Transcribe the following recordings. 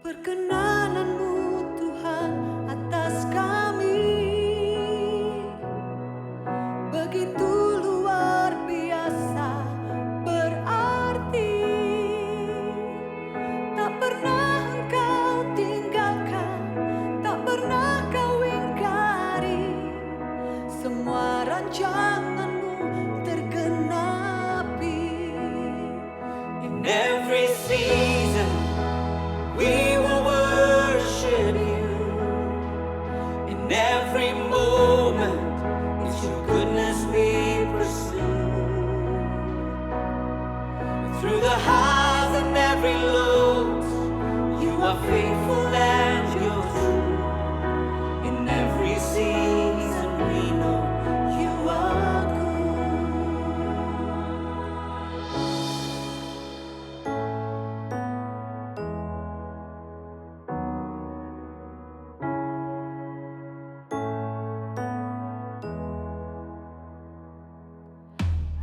Perkenananmu Tuhan atas kami begitu luar biasa berarti. Tak pernah Engkau tinggalkan, tak pernah Kau ingkari. Semua rancanganmu tergenapi. In every season we will worship you. In every moment it's your goodness we pursue. Through the highs and every lows, you are faithful and you're true. In every season we know you are good.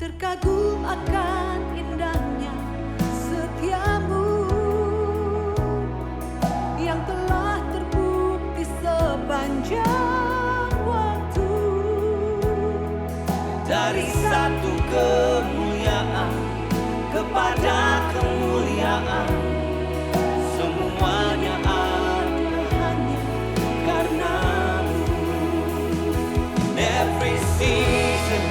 Terkagum akan indahnya setiamu yang telah terbukti sepanjang waktu. Dari satu kemuliaan kepada kemuliaan, semuanya ada hanya karena-Mu. In every season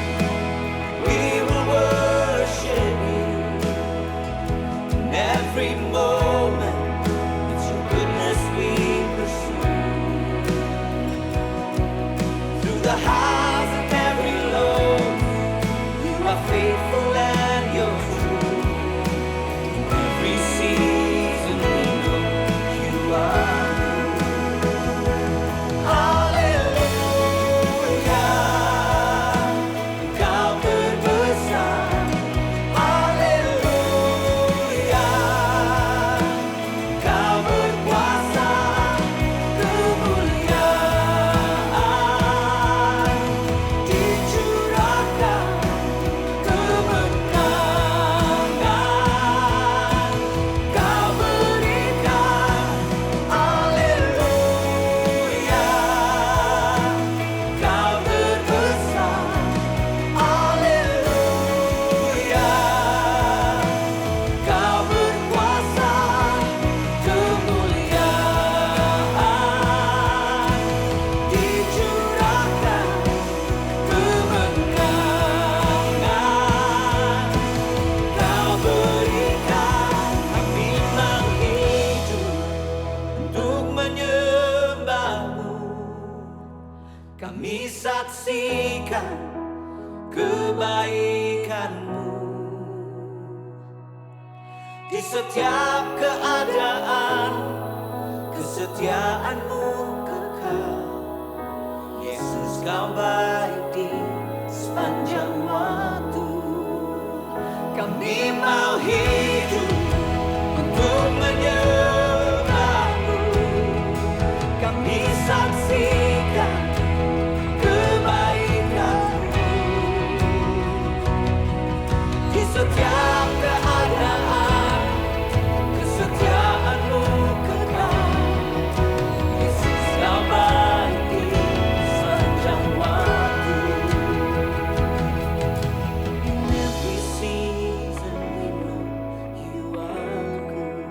we will worship you. In every moment it's your goodness we pursue. Through the highs and every low, you are faithful and you're true. In every season we know you are good. Hallelujah, Engkau berbesar. Hallelujah, Engkau berkuasa. Kemuliaan dicurahkan, kemenangan Kau berikan. Haleluya, Kau berbesar. Haleluya, Kau berkuasa. Kemuliaan dicurahkan, kemenangan Kau berikan. Kami mau hidup untuk menyembah-Mu. Kami saksikan kebaikan-Mu di setiap keadaan. Kesetiaan-Mu kekal. Yesus, Kau baik di sepanjang waktu. Kami mau hidup untuk menyembah-Mu. Kami saksikan kebaikan-Mu di setiap keadaan. Kesetiaan-Mu kekal. Yesus, Kau baik di sepanjang waktu. In every season we know you are good.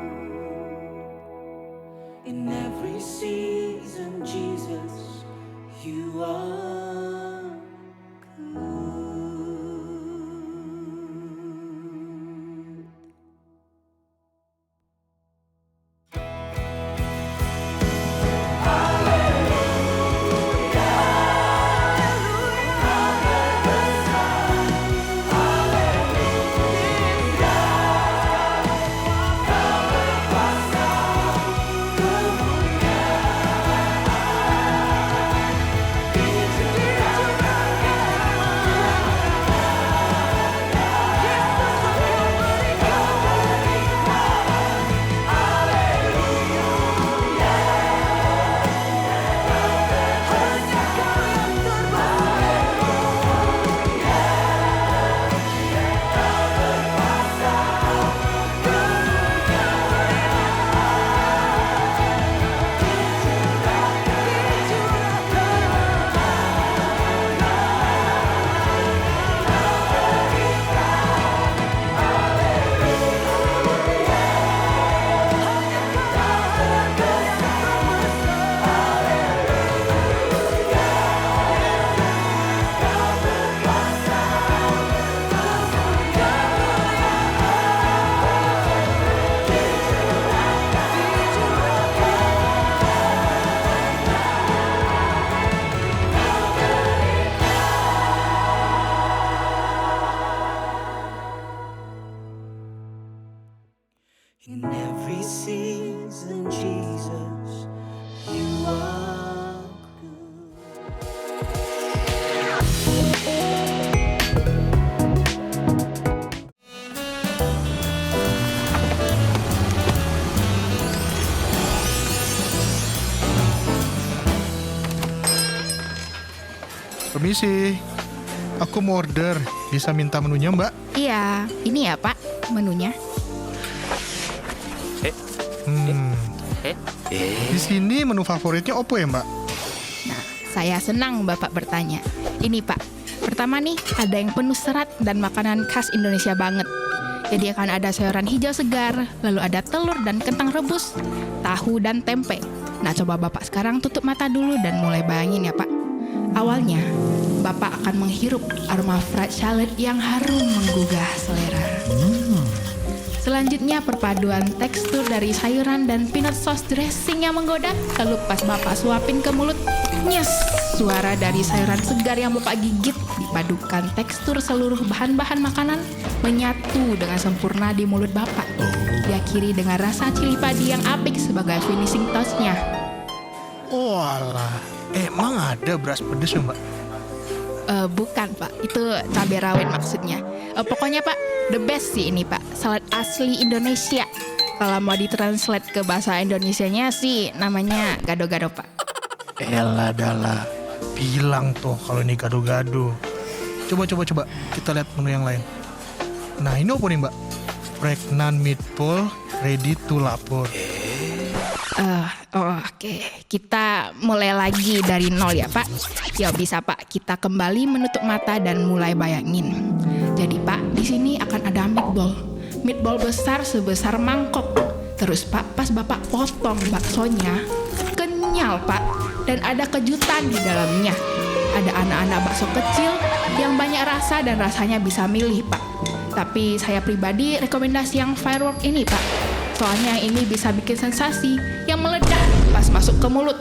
In every season, Jesus, you are good. Permisi, aku mau order. Bisa minta menunya, Mbak? Iya, ini ya Pak, menunya. Di sini menu favoritnya opo ya, Mbak? Nah, saya senang Bapak bertanya. Ini Pak, pertama nih ada yang penuh serat dan makanan khas Indonesia banget. Jadi akan ada sayuran hijau segar, lalu ada telur dan kentang rebus, tahu dan tempe. Nah, coba Bapak sekarang tutup mata dulu dan mulai bayangin ya Pak. Awalnya, Bapak akan menghirup aroma fried salad yang harum menggugah selera. Selanjutnya perpaduan tekstur dari sayuran dan peanut sauce dressing yang menggoda. Lalu pas Bapak suapin ke mulut, nyes, suara dari sayuran segar yang Bapak gigit dipadukan tekstur seluruh bahan-bahan makanan menyatu dengan sempurna di mulut Bapak. Diakhiri dengan rasa cili padi yang apik sebagai finishing touch-nya. Walah, emang ada beras pedes ya, Mbak? Bukan Pak, itu cabai rawit maksudnya. Pokoknya Pak, the best sih ini Pak, salad asli Indonesia. Kalau mau ditranslate ke bahasa Indonesianya sih namanya gado-gado Pak. Elah Dala, bilang tuh kalau ini gado-gado. Coba, kita lihat menu yang lain. Nah ini apa nih Mbak? Pregnant meatball ready to lapor. Oke. Kita mulai lagi dari nol ya Pak. Ya bisa Pak, kita kembali menutup mata dan mulai bayangin. Jadi Pak, di sini akan ada meatball. Meatball besar sebesar mangkok. Terus Pak, pas Bapak potong baksonya, kenyal Pak. Dan ada kejutan di dalamnya. Ada anak-anak bakso kecil yang banyak rasa dan rasanya bisa milih Pak. Tapi saya pribadi rekomendasi yang firework ini Pak. Soalnya ini bisa bikin sensasi yang meledak pas masuk ke mulut.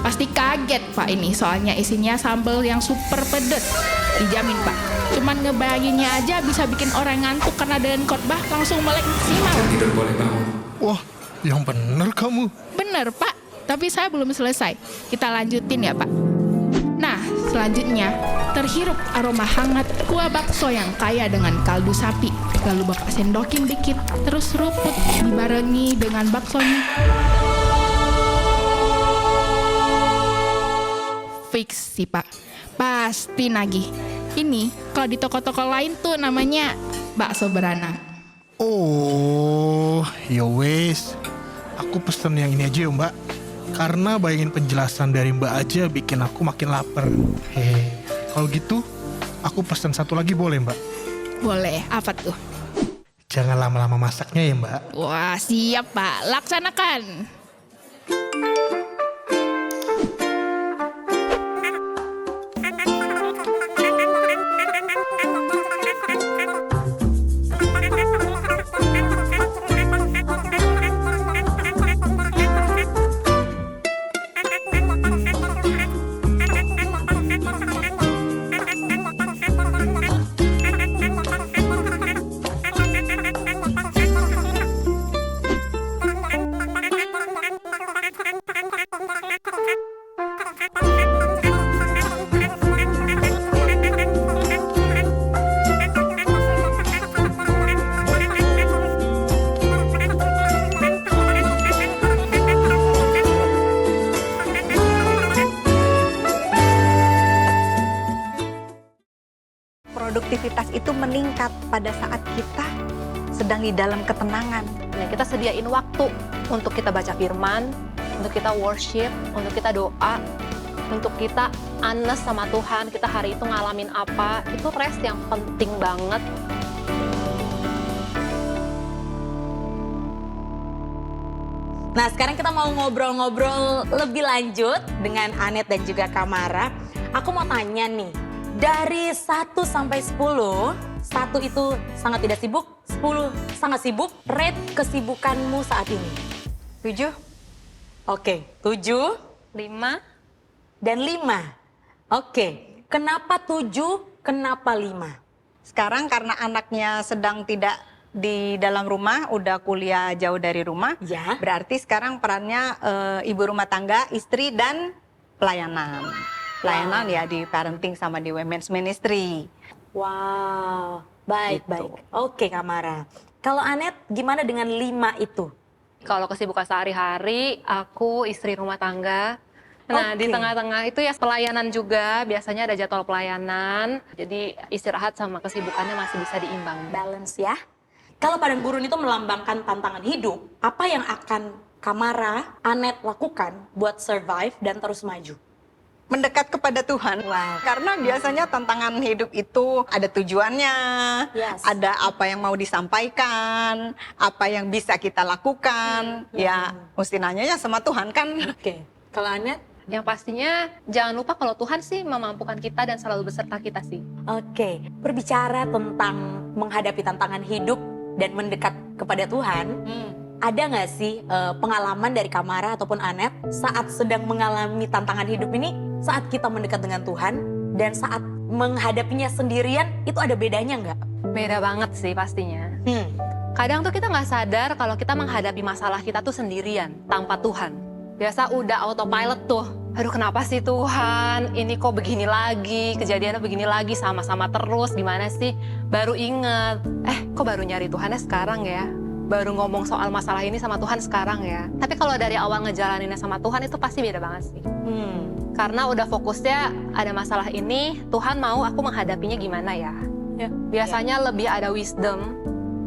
Pasti kaget Pak ini, soalnya isinya sambal yang super pedes. Dijamin Pak, cuman ngebayanginnya aja bisa bikin orang ngantuk karena dengan khotbah langsung melek maksimal. Tidur boleh bangun. Wah, yang bener kamu. Bener Pak, tapi saya belum selesai. Kita lanjutin ya Pak. Nah, selanjutnya terhirup aroma hangat kuah bakso yang kaya dengan kaldu sapi. Lalu Bapak sendokin dikit, terus seruput dibarengi dengan baksonya. Fix sih Pak, pasti nagih. Ini kalau di toko-toko lain tuh namanya bakso beranak. Oh, ya wes. Aku pesen yang ini aja ya Mbak. Karena bayangin penjelasan dari Mbak aja bikin aku makin lapar. Kalau gitu, aku pesen satu lagi boleh Mbak? Boleh, apa tuh? Jangan lama-lama masaknya ya Mbak. Wah, siap Pak, laksanakan. Produktivitas itu meningkat pada saat kita sedang di dalam ketenangan. Nah, kita sediain waktu untuk kita baca firman, untuk kita worship, untuk kita doa, untuk kita honest sama Tuhan, kita hari itu ngalamin apa, itu rest yang penting banget. Nah, sekarang kita mau ngobrol-ngobrol lebih lanjut dengan Anet dan juga Kamara. Aku mau tanya nih, dari 1 sampai 10, 1 itu sangat tidak sibuk, 10 sangat sibuk, rate kesibukanmu saat ini? 7? Oke, 7, 5, dan 5. Oke, kenapa 7, kenapa 5? Sekarang karena anaknya sedang tidak di dalam rumah, udah kuliah jauh dari rumah, Ya. berarti sekarang perannya ibu rumah tangga, istri, dan pelayanan. Pelayanan ya di parenting sama di women's ministry. Wow, baik, Gitu. baik. Oke, Kamara. Kalau Anet, gimana dengan 5 itu? kalau kesibukan sehari-hari, aku istri rumah tangga, Nah, di Oke. tengah-tengah itu ya pelayanan juga, biasanya ada jadwal pelayanan. Jadi istirahat sama kesibukannya masih bisa diimbang. Balance ya. Kalau padang gurun itu melambangkan tantangan hidup, apa yang akan Kamara, Anet lakukan buat survive dan terus maju? Mendekat kepada Tuhan. Wow. Karena biasanya tantangan hidup itu ada tujuannya, Yes. ada apa yang mau disampaikan, apa yang bisa kita lakukan. Ya, mesti nanya ya sama Tuhan kan. Oke. Kalau Anet? Yang pastinya jangan lupa kalau Tuhan sih memampukan kita dan selalu beserta kita sih. Oke. Berbicara tentang menghadapi tantangan hidup dan mendekat kepada Tuhan, ada nggak sih pengalaman dari Kamara ataupun Anet saat sedang mengalami tantangan hidup ini, saat kita mendekat dengan Tuhan dan saat menghadapinya sendirian, itu ada bedanya nggak? Beda banget sih pastinya. Kadang tuh kita nggak sadar kalau kita menghadapi masalah kita tuh sendirian, tanpa Tuhan. Biasa udah autopilot tuh. Aduh kenapa sih Tuhan, ini kok begini lagi, kejadiannya begini lagi, sama-sama terus, gimana sih? Baru inget, kok baru nyari Tuhannya sekarang ya? Baru ngomong soal masalah ini sama Tuhan sekarang ya? Tapi kalau dari awal ngejalaninnya sama Tuhan itu pasti beda banget sih. Karena udah fokusnya ada masalah ini, Tuhan mau aku menghadapinya gimana ya? Biasanya lebih ada wisdom,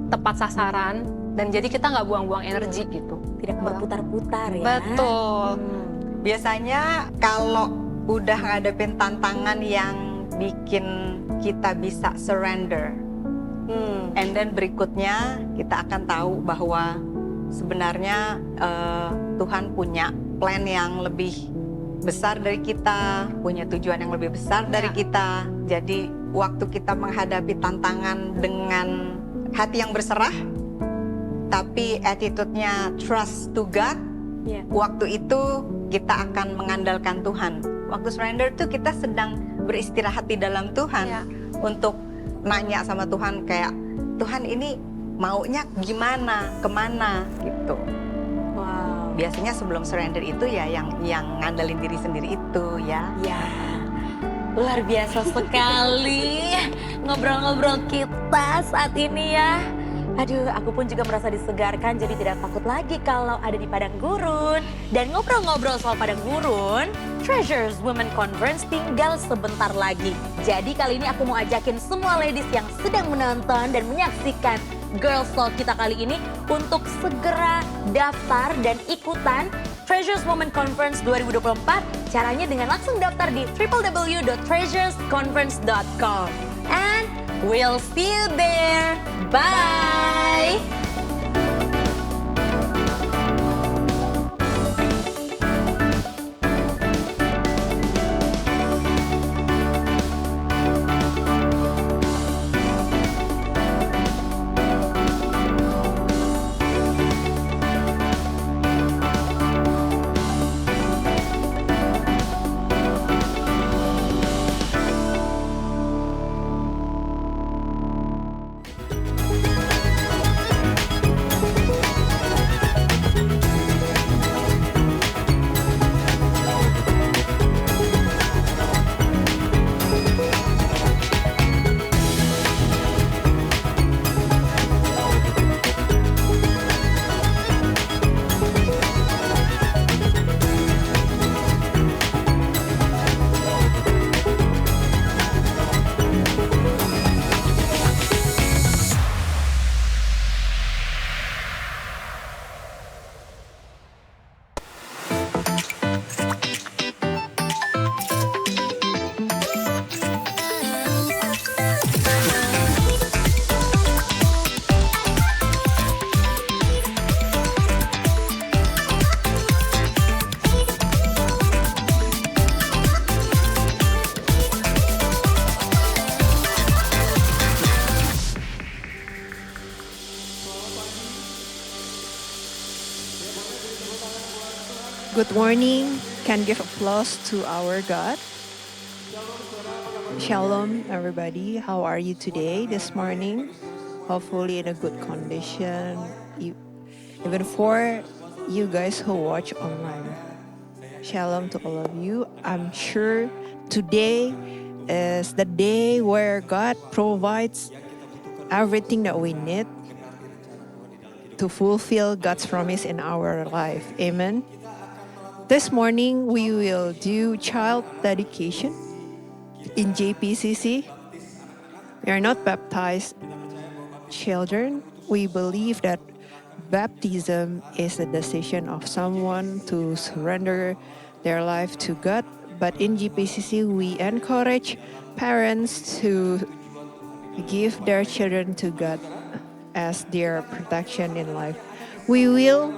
tepat sasaran, dan jadi kita nggak buang-buang energi gitu. Tidak berputar-putar ya. Betul. Biasanya kalau udah ngadepin tantangan yang bikin kita bisa surrender, and then berikutnya kita akan tahu bahwa sebenarnya Tuhan punya plan yang lebih besar dari kita, punya tujuan yang lebih besar dari kita. Jadi waktu kita menghadapi tantangan dengan hati yang berserah, tapi attitude-nya trust to God, waktu itu kita akan mengandalkan Tuhan. Waktu surrender tuh kita sedang beristirahat di dalam Tuhan untuk nanya sama Tuhan kayak, Tuhan ini maunya gimana, kemana gitu. Wow. Biasanya sebelum surrender itu ya yang ngandalin diri sendiri itu ya. Ya, luar biasa sekali ngobrol-ngobrol kita saat ini ya. Aduh, aku pun juga merasa disegarkan, jadi tidak takut lagi kalau ada di padang gurun. Dan ngobrol-ngobrol soal padang gurun, Treasures Women Conference tinggal sebentar lagi. Jadi kali ini aku mau ajakin semua ladies yang sedang menonton dan menyaksikan Girls Talk kita kali ini untuk segera daftar dan ikutan Treasures Women Conference 2024. Caranya dengan langsung daftar di www.treasuresconference.com. And we'll see you there. Bye. Good morning. Can give applause to our God. Shalom, everybody. How are you today, this morning? Hopefully in a good condition, even for you guys who watch online. Shalom to all of you. I'm sure today is the day where God provides everything that we need to fulfill God's promise in our life. Amen. This morning we will do child dedication in JPCC. We are not baptized children. We believe that baptism is a decision of someone to surrender their life to God. But in GPCC, we encourage parents to give their children to God as their protection in life. We will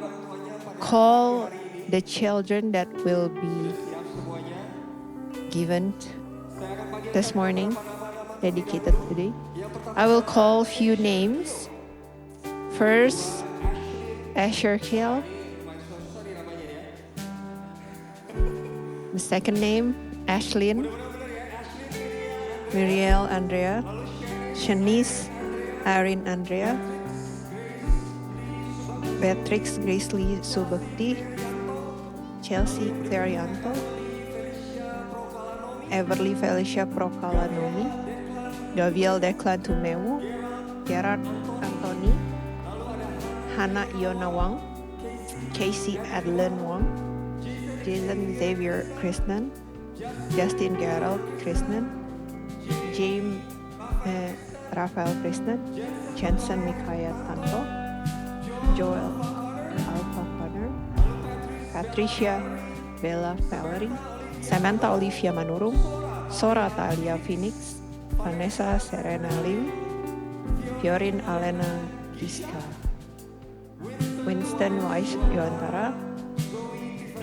call the children that will be given this morning, dedicated today. I will call few names. First, Asher Kiel. The second name, Ashlyn. Muriel Andrea. Shanice Erin Andrea. Beatrix Gracely Subakti. Chelsea Clarianto. Everly Felicia Prokalanomi. Gaviel Declan Tumewu. Gerard Anthony. Hannah Iona Wang. Casey Adlen Wang. Jason Xavier Krishnan. Justin Gerald Krishnan. James Rafael Krishnan. Jensen Mikaya Tanto. Joel Alpha Connor. Patricia Bella Valerie. Samantha Olivia Manurung. Sora Talia Phoenix. Vanessa Serena Lim. Fiorin Alena Giska. Winston Wise Yoantara.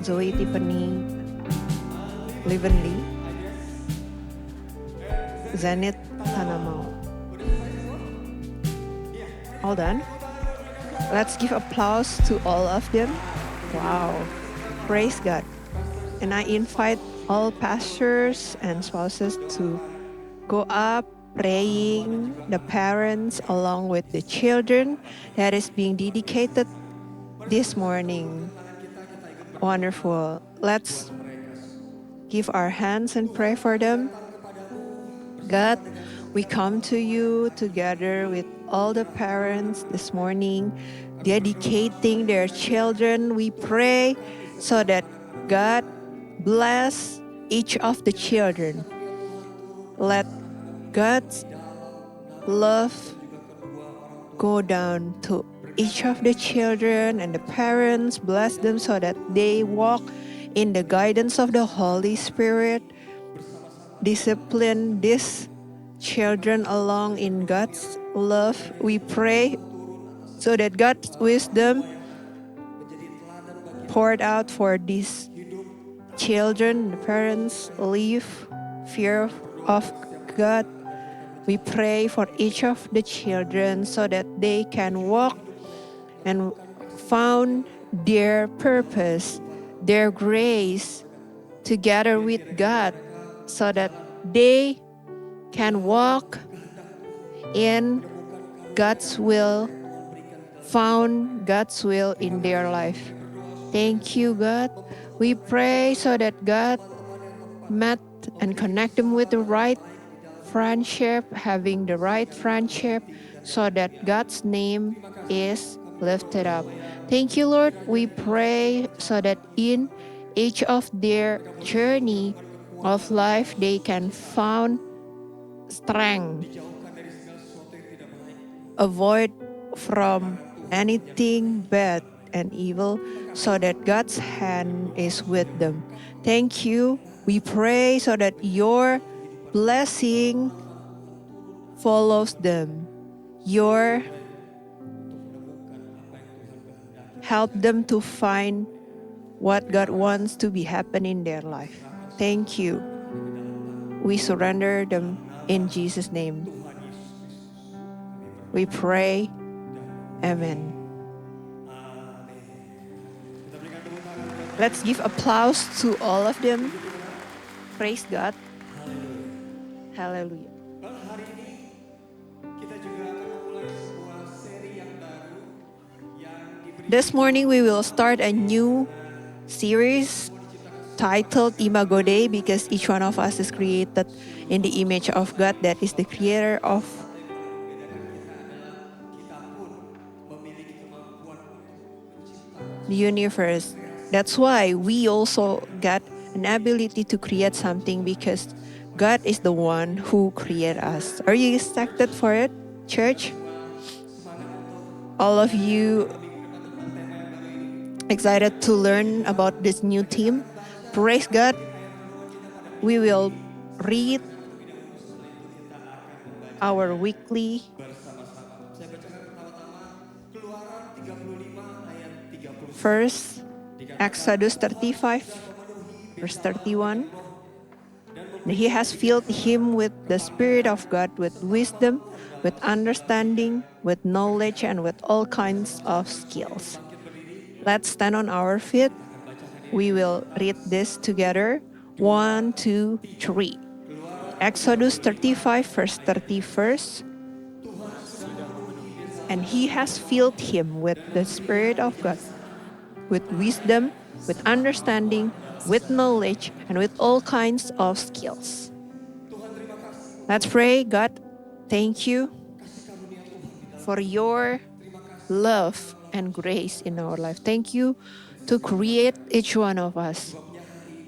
Zoe Tiffany Livenly. Zenit Tanamau. All done? Let's give applause to all of them. Wow, praise God. And I invite all pastors and spouses to go up praying the parents along with the children that is being dedicated this morning. Wonderful. Let's give our hands and pray for them. God, we come to you together with all the parents this morning, dedicating their children. We pray so that God bless each of the children. Let God's love go down to each of the children and the parents. Bless them so that they walk in the guidance of the Holy Spirit. Discipline these children along in God's love. We pray so that God's wisdom poured out for these children. The parents live fear of God. We pray for each of the children so that they can walk and found their purpose, their grace together with God, so that they can walk in God's will, found God's will in their life. Thank you, God. We pray so that God met and connect them with the right friendship, having the right friendship, so that God's name is lifted up. Thank you, Lord. We pray so that in each of their journey of life, they can find strength, avoid from anything bad and evil, so that God's hand is with them. Thank you. We pray so that your blessing follows them. Your help them to find what God wants to be happening in their life. Thank you. We surrender them in Jesus' name. We pray. Amen. Let's give applause to all of them. Praise God. Hallelujah. This morning we will start a new series titled Imago Dei, because each one of us is created in the image of God, that is the creator of the universe. That's why we also got an ability to create something because God is the one who created us. Are you excited for it, church? All of you excited to learn about this new team? Praise God. We will read our weekly first Exodus 35 verse 31. And he has filled him with the Spirit of God, with wisdom, with understanding, with knowledge, and with all kinds of skills. Let's stand on our feet. We will read this together. 1, 2, 3. Exodus 35 verse 31. And he has filled him with the Spirit of God, with wisdom, with understanding, with knowledge, and with all kinds of skills. Let's pray. God, thank you for your love and grace in our life. Thank you to create each one of us.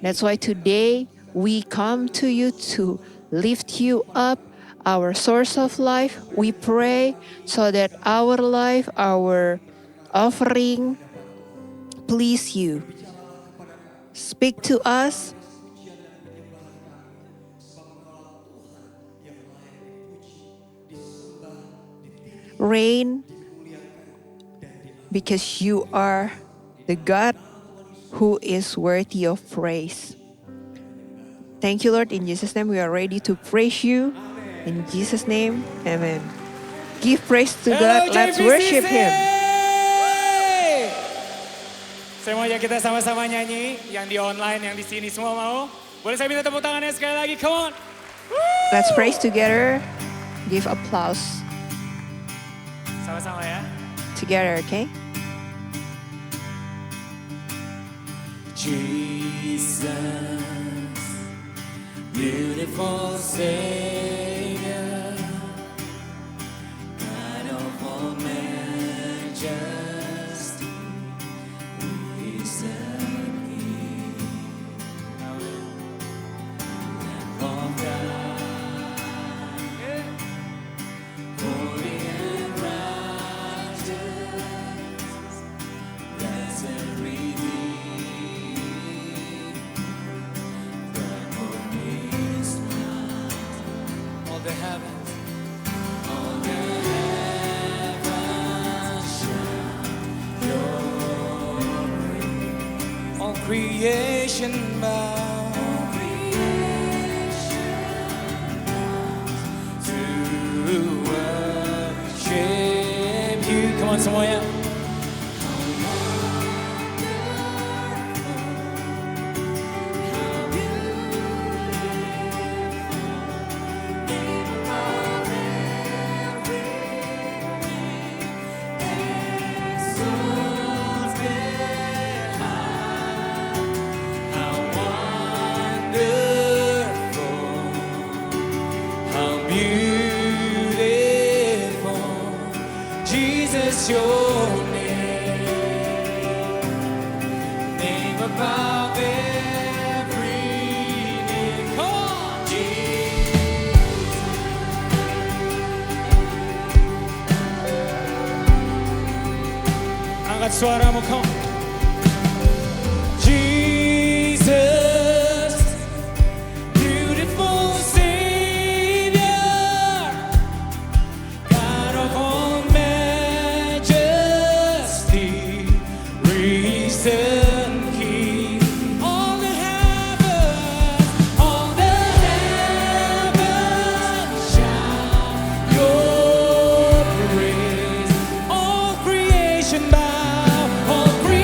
That's why today we come to you to lift you up, our source of life. We pray so that our life, our offering, please you. Speak to us. Reign, because you are the God who is worthy of praise. Thank you, Lord. In Jesus' name, we are ready to praise you. In Jesus' name, amen. Give praise to God. Let's worship Him. Semuanya kita sama-sama nyanyi, yang di online, yang di sini semua mau? Boleh saya minta tepuk tangannya sekali lagi, come on. Let's praise together. Give applause Sama-sama ya. together, okay? Jesus, beautiful Savior, God of all majesty, is the King, Lamb of God, holy and righteous, blessed Redeemer, from His blood. All the heavens shout your praise. All creation bows to worship you. Come on, semuanya. How wonderful, how beautiful, Jesus, your name above every name. Come on, Jesus. Angkat suaramu, come on. Jesus, beautiful Savior, God of all majesty, risen King. All the heavens shout your praise. All creation bow, all creation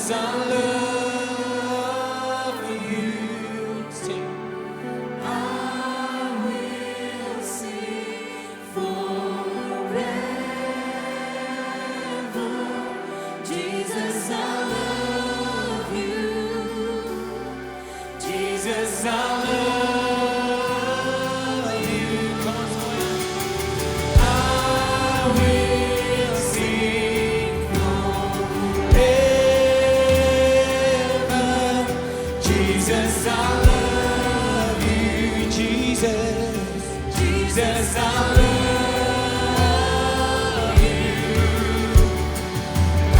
Jesus, I love you. Sing. I will sing forever. Jesus, I love you. Jesus, I love you. Come on, sing. I will sing forever. Jesus, I love you. Jesus, Jesus, I love you. I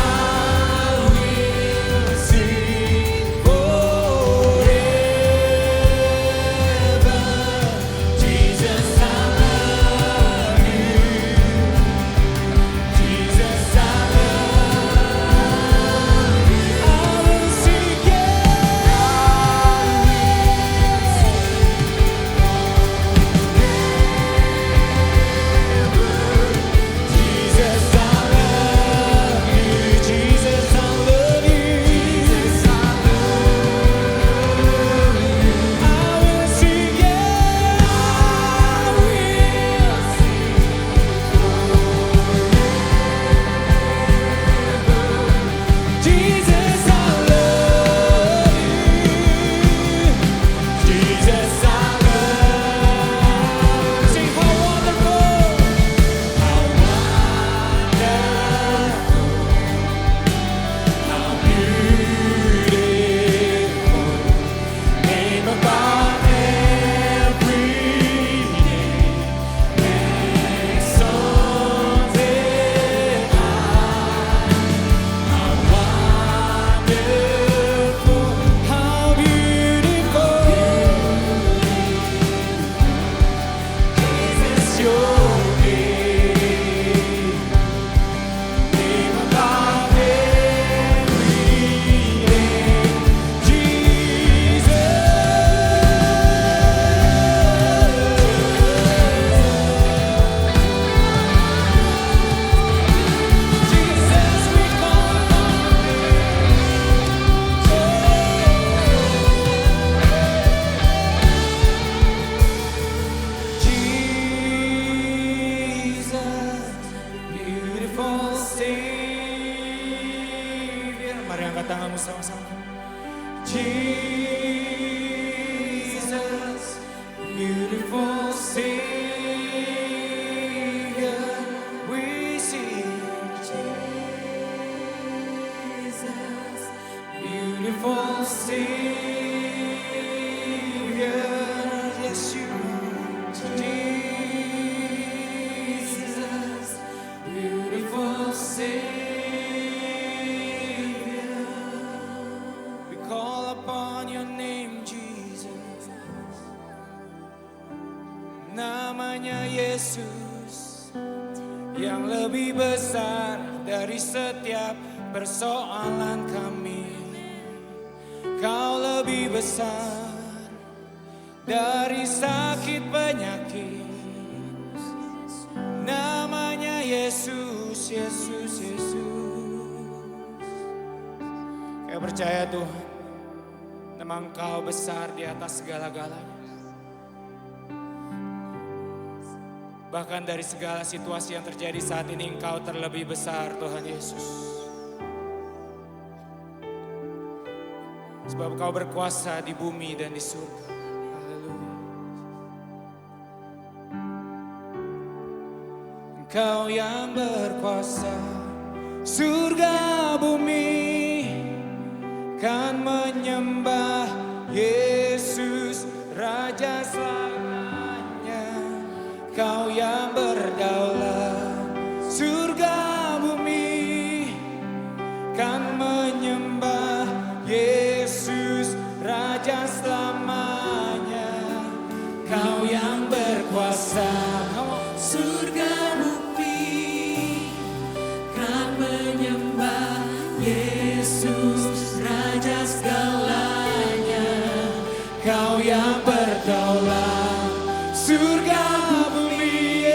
will sing forever. Jesus, I love you. Jesus, I love you. I will sing, Jesus, I love you. Jesus, I love you. Jesus, I love you. I will sing, I will sing. Jesus, I love you. Jesus, I love you. Sing how wonderful, how beautiful, name above every name, exalted high. How wonderful, how beautiful, Jesus, your name, name above every name, Jesus. Jesus, we call on Jesus, beautiful Savior. Mari angkat tanganmu sama-sama. Jesus, beautiful Savior, we sing. Jesus, beautiful Savior, yes you are. Jesus, beautiful Savior, we call upon your name, Jesus. Namanya Yesus yang lebih besar dari setiap persoalan kami. Kau lebih besar dari sakit penyakit. Namanya Yesus, Yesus, Yesus. Kau percaya Tuhan, nama Engkau besar di atas segala-galanya. Bahkan dari segala situasi yang terjadi saat ini, Engkau terlebih besar, Tuhan Yesus. Sebab Engkau berkuasa di bumi dan di surga. Haleluya. Engkau yang berkuasa, surga bumi kan menyembah Yesus, Raja selamanya. Kau yang berdaulat, surga bumi kan menyembah Yesus, Raja selamanya. Kau yang berkuasa, surga bumi kan menyembah Yesus, Raja segalanya. Kau yang berdaulat, surga bumi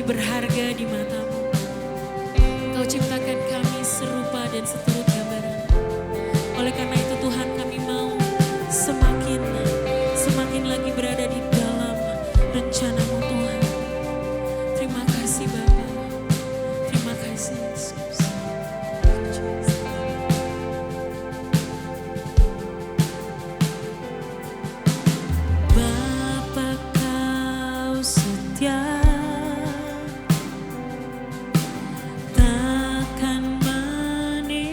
berharga di matamu. Kau ciptakan kami serupa dan seturut gambaran. Oleh karena itu Tuhan, kami mau semakin lagi berada di dalam rencana-Mu Tuhan. Terima kasih Bapa. Terima kasih Yesus. Bapa, Kau setia, takkan meninggalkan,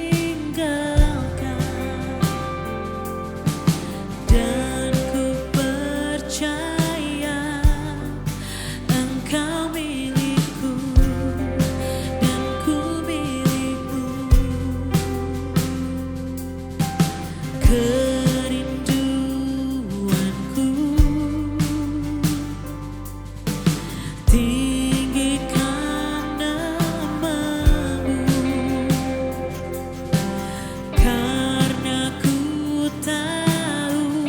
dan ku percaya Engkau milikku dan ku milikmu. Kerinduanku tinggikan namamu, karena ku tahu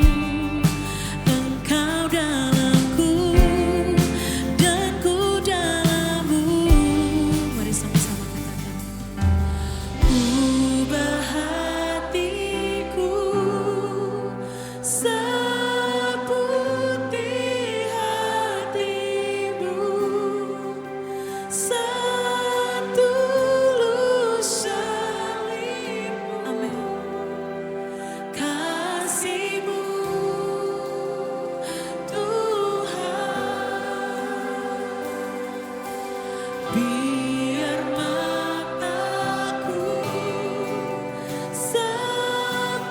Engkau dalamku dan ku dalammu. Mari sama-sama katakan. Ubah hatiku seputih hatimu, setulus salibmu. Amin. Kasih-Mu Tuhan, biar mataku seperti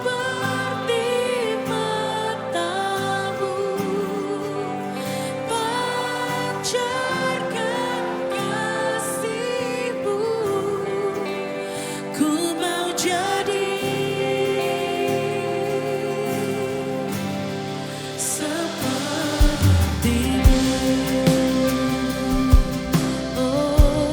mata-Mu, pancarkan kasih-Mu. Ku mau jadi seperti-Mu. Oh,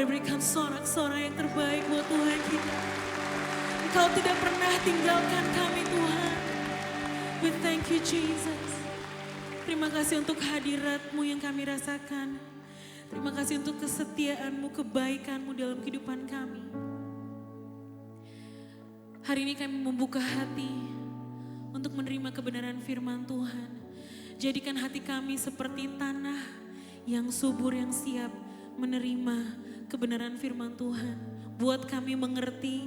berikan sorak-sorak yang terbaik buat Tuhan kita. Engkau tidak pernah tinggalkan kami Tuhan. We thank you Jesus. Terima kasih untuk hadirat-Mu yang kami rasakan. Terima kasih untuk kesetiaan-Mu, kebaikan-Mu dalam kehidupan kami. Hari ini kami membuka hati untuk menerima kebenaran firman Tuhan. Jadikan hati kami seperti tanah yang subur, yang siap menerima kebenaran firman Tuhan. Buat kami mengerti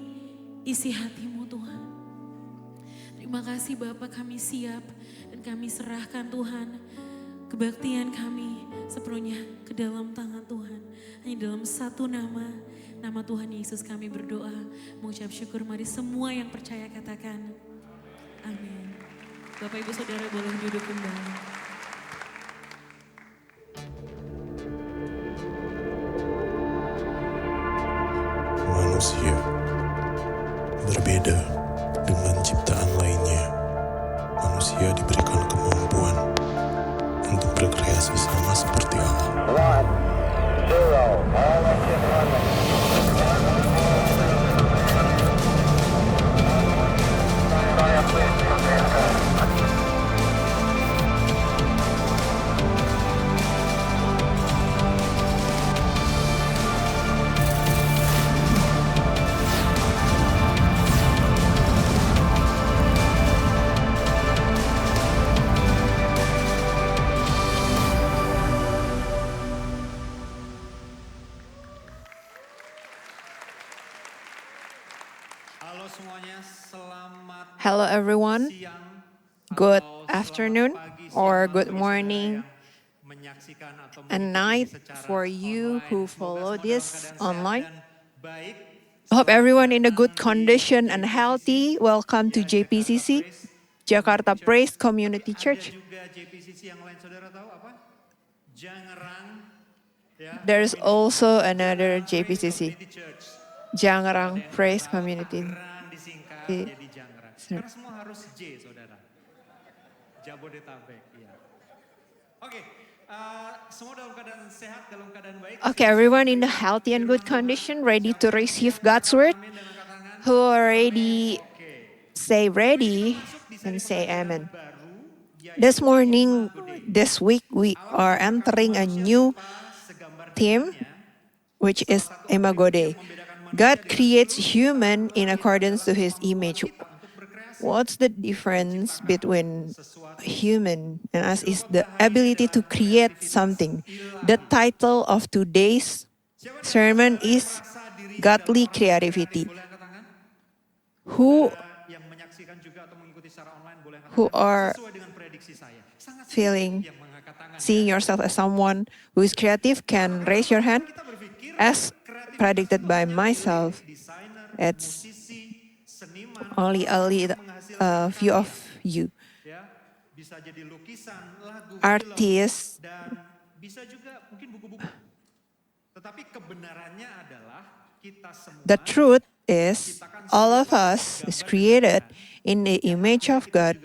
isi hati-Mu Tuhan. Terima kasih Bapa, kami siap dan kami serahkan Tuhan kebaktian kami sepenuhnya ke dalam tangan Tuhan. Hanya dalam satu nama, nama Tuhan Yesus kami berdoa, mengucap syukur. Mari semua yang percaya katakan amin. Bapak Ibu Saudara boleh duduk kembali. Manusia berbeda dengan ciptaan lainnya. Manusia diberikan kemampuan untuk berkreasi sama seperti Allah. Halo semuanya, selamat Hello everyone. siang. Good atau afternoon selamat pagi, or siang good bagi morning saudara yang menyaksikan atau and mengikuti night secara for you online. who Semoga follow semua this dalam keadaan sehat online. dan baik. I hope everyone in a good Selamat datang di condition and JPCC, healthy. Welcome to ya, Jakarta JPCC, Praise Jakarta Community Praise Church. Community Tapi Church. ada juga JPCC yang lain, saudara tahu apa? Jangerang. Ya, There's Community- also another Praise JPCC, Community Church. Jangerang Ada yang Praise tahu Community. Tangerang disingkat Di- jadi Jangerang. Karena semua harus J, saudara. Jabodetabek, ya. Oke, semua dalam keadaan sehat, dalam keadaan baik. Okay, everyone in the healthy and good condition, ready to receive God's word. Who already say ready and say amen. This morning, this week, we are entering a new theme, which is Imago Dei. God creates human in accordance to His image. What's the difference between human and us is the ability to create something. The title of today's sermon is Godly Creativity. Who yang menyaksikan juga atau mengikuti secara online boleh angkat who tangan. are Sesuai dengan prediksi saya. Sangat sedikit feeling, yang mengangkat tangan. seeing yourself as someone who is creative can raise your hand. Kita berpikir As predicted by myself, desainer, it's musisi, seniman, only a few of you. ya, bisa jadi lukisan, lagu, Artists, film, dan bisa juga mungkin buku-buku. Tetapi kebenarannya adalah kita semua the truth is all of us is created in the image of God,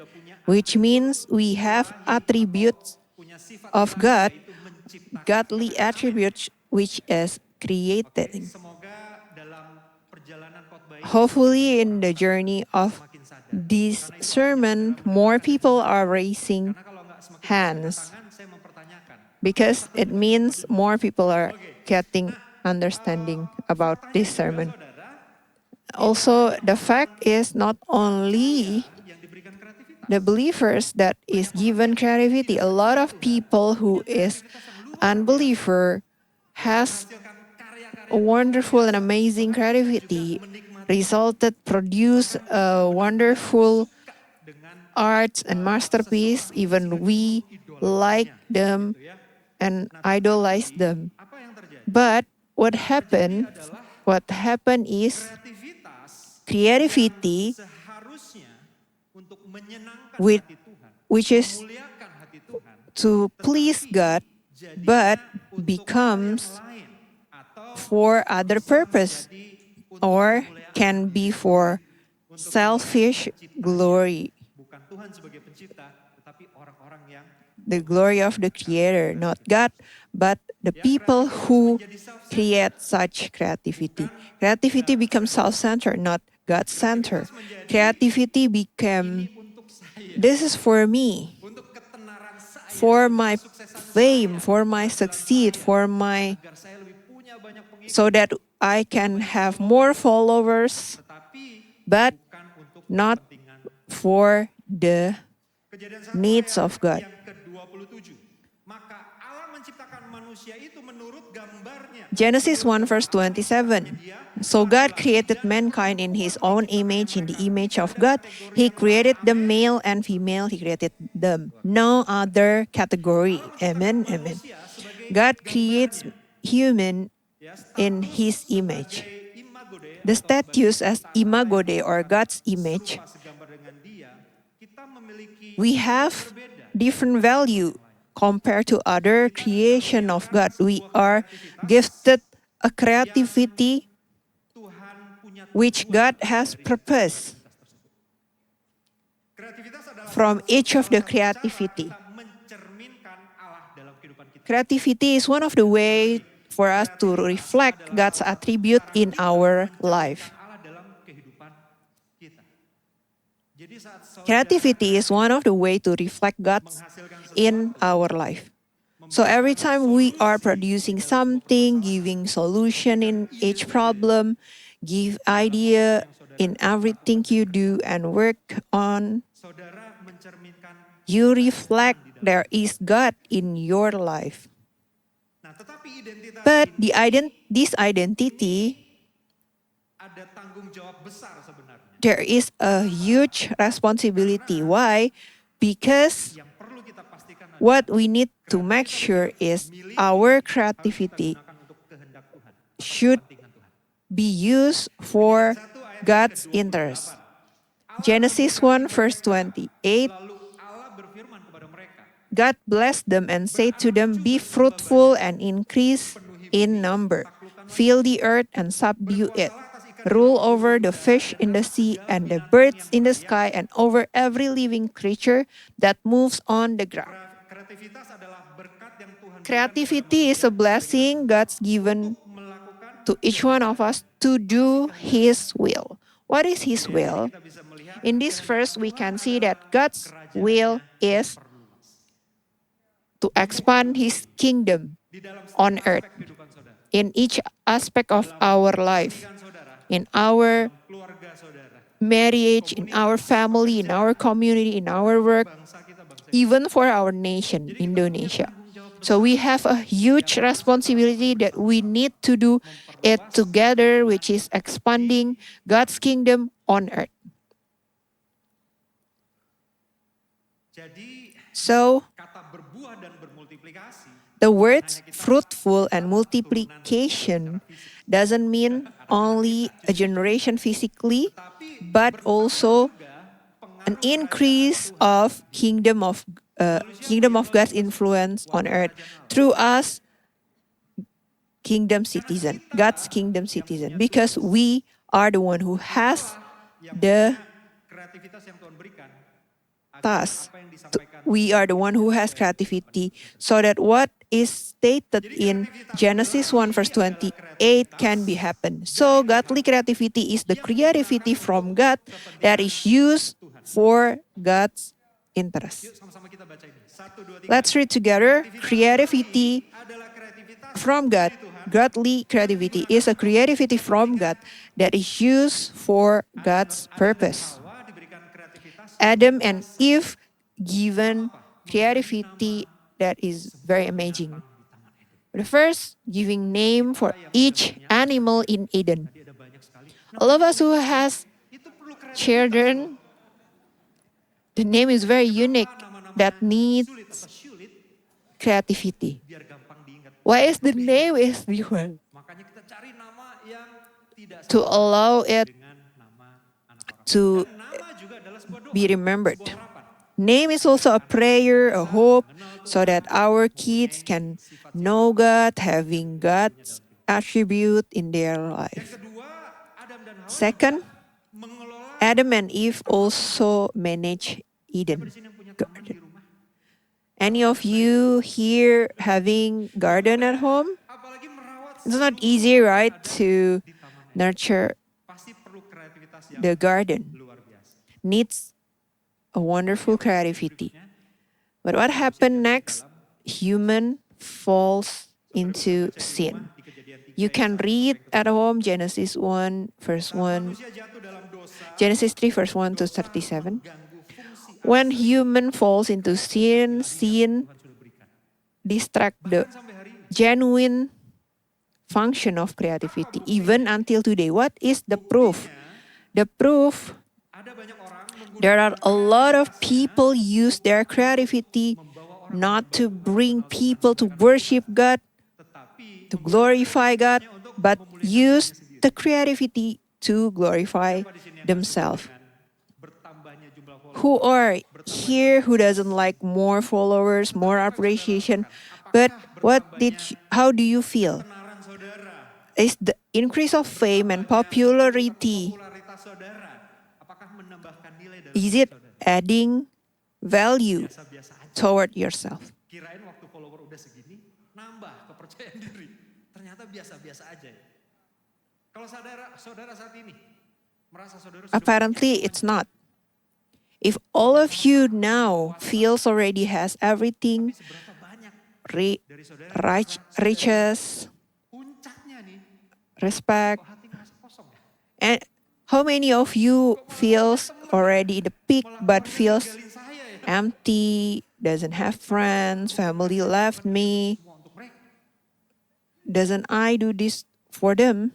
which means we have attributes punya sifat of ilahi, God, yaitu menciptakan. godly attributes which is created. Semoga dalam perjalanan khotbah ini Hopefully in the journey of semakin sadar. this sermon, more people are raising Karena kalau nggak semakin hands tangan, saya mempertanyakan. because it means more people are getting understanding about this sermon. Also, the fact is not only Yang diberikan kreativitas. the believers that is given creativity. A lot of people who is unbeliever has a wonderful and amazing creativity resulted produce a wonderful arts and masterpiece. Even we like them and idolize them. But what happened is creativity Seharusnya untuk menyenangkan with hati Tuhan, which is memuliakan hati Tuhan, to please God, but becomes for other purpose or can be for selfish glory. bukan Tuhan sebagai pencipta, tetapi orang-orang yang the glory of the creator, not God, but the people who create such creativity. Creativity becomes self-centered, not God-centered. Creativity became, this is for me, for my fame, for my succeed, for my, so that I can have more followers, but not for the needs of God. Genesis 1 verse 27. So God created mankind in his own image, in the image of God. He created them male and female. He created them. No other category. Amen, amen. God creates human in his image. The status as imago Dei or God's image, we have different value compared to other creation of God. We are gifted a creativity which God has purpose from each of the creativity. Creativity is one of the ways for us to reflect God's attribute in our life. Creativity is one of the ways to reflect God in our life. So every time we are producing something, giving solution in each problem, give idea in everything you do and work on, you reflect there is God in your life. But this identity, there is a huge responsibility. Why? Because what we need to make sure is our creativity should be used for God's interest. Genesis 1 verse 28, God blessed them and said to them, "Be fruitful and increase in number. Fill the earth and subdue it. Rule over the fish in the sea and the birds in the sky and over every living creature that moves on the ground." Creativity is a blessing God's given to each one of us to do His will. What is His will? In this verse, we can see that God's will is to expand His kingdom on earth in each aspect of our life, in our marriage, in our family, in our community, in our work, even for our nation, Indonesia. So we have a huge responsibility that we need to do it together, which is expanding God's kingdom on earth. So, the words fruitful and multiplication doesn't mean only a generation physically, but also an increase of kingdom of God's influence on earth through us, kingdom citizen, God's kingdom citizen, because we are the one who has the task. We are the one who has creativity, so that what is stated in Genesis 1 verse 28 can be happen. So godly creativity is the creativity from God that is used for God's interest. Let's read together. Creativity from God, godly creativity is a creativity from God that is used for God's purpose. Adam and Eve given creativity that is very amazing. The first, giving name for each animal in Eden. All of us who has children, the name is very unique that needs creativity. Why is the name is different? To allow it to be remembered. Name is also a prayer, a hope, so that our kids can know God, having God's attribute in their life. Second, Adam and Eve also manage Eden garden. Any of you here having garden at home? It's not easy, right, to nurture the garden. Needs a wonderful creativity. But what happened next? Human falls into sin. You can read at home Genesis 1 verse 1, Genesis 3 verse 1 to 37. When human falls into sin, sin distract the genuine function of creativity even until today. What is the proof? The proof, there are a lot of people use their creativity not to bring people to worship God, to glorify God, but use the creativity to glorify themselves. Who are here who doesn't like more followers, more appreciation, but how do you feel? Is the increase of fame and popularity, is it adding value toward yourself? Kirain waktu follower udah segini, nambah kepercayaan diri. Ternyata biasa-biasa aja ya. Kalau saudara saat ini merasa saudara Apparently it's not. If all of you now feels already has everything, riches, respect, and how many of you feels already the peak but feels empty, doesn't have friends, family left me, doesn't I do this for them?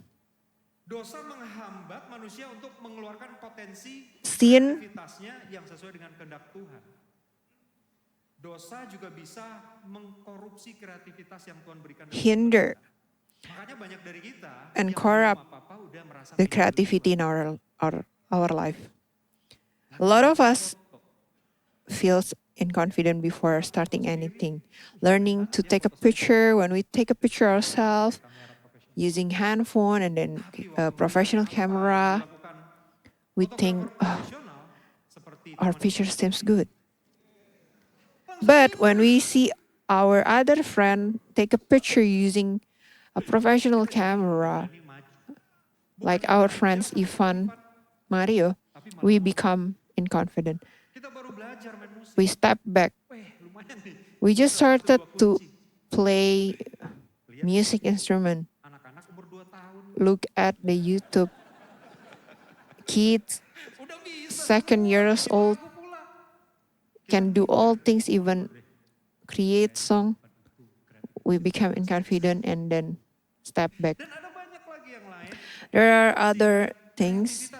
dosa menghambat manusia untuk mengeluarkan potensi Sin kreativitasnya yang sesuai dengan kehendak Tuhan. Dosa juga bisa mengkorupsi kreativitas yang Tuhan berikan. hinder Makanya banyak dari kita and corrupt the creativity in our life. A lot of us feels inconfident before starting anything. Learning to take a picture, when we take a picture ourselves, using handphone and then a professional camera, we think, oh, our picture seems good. But when we see our other friend take a picture using a professional camera, like our friends Ivan, Mario, we become inconfident. We step back. We just started to play music instrument. Look at the YouTube. Kids, 2 years old, can do all things, even create song. We become inconfident and then step back. There are other things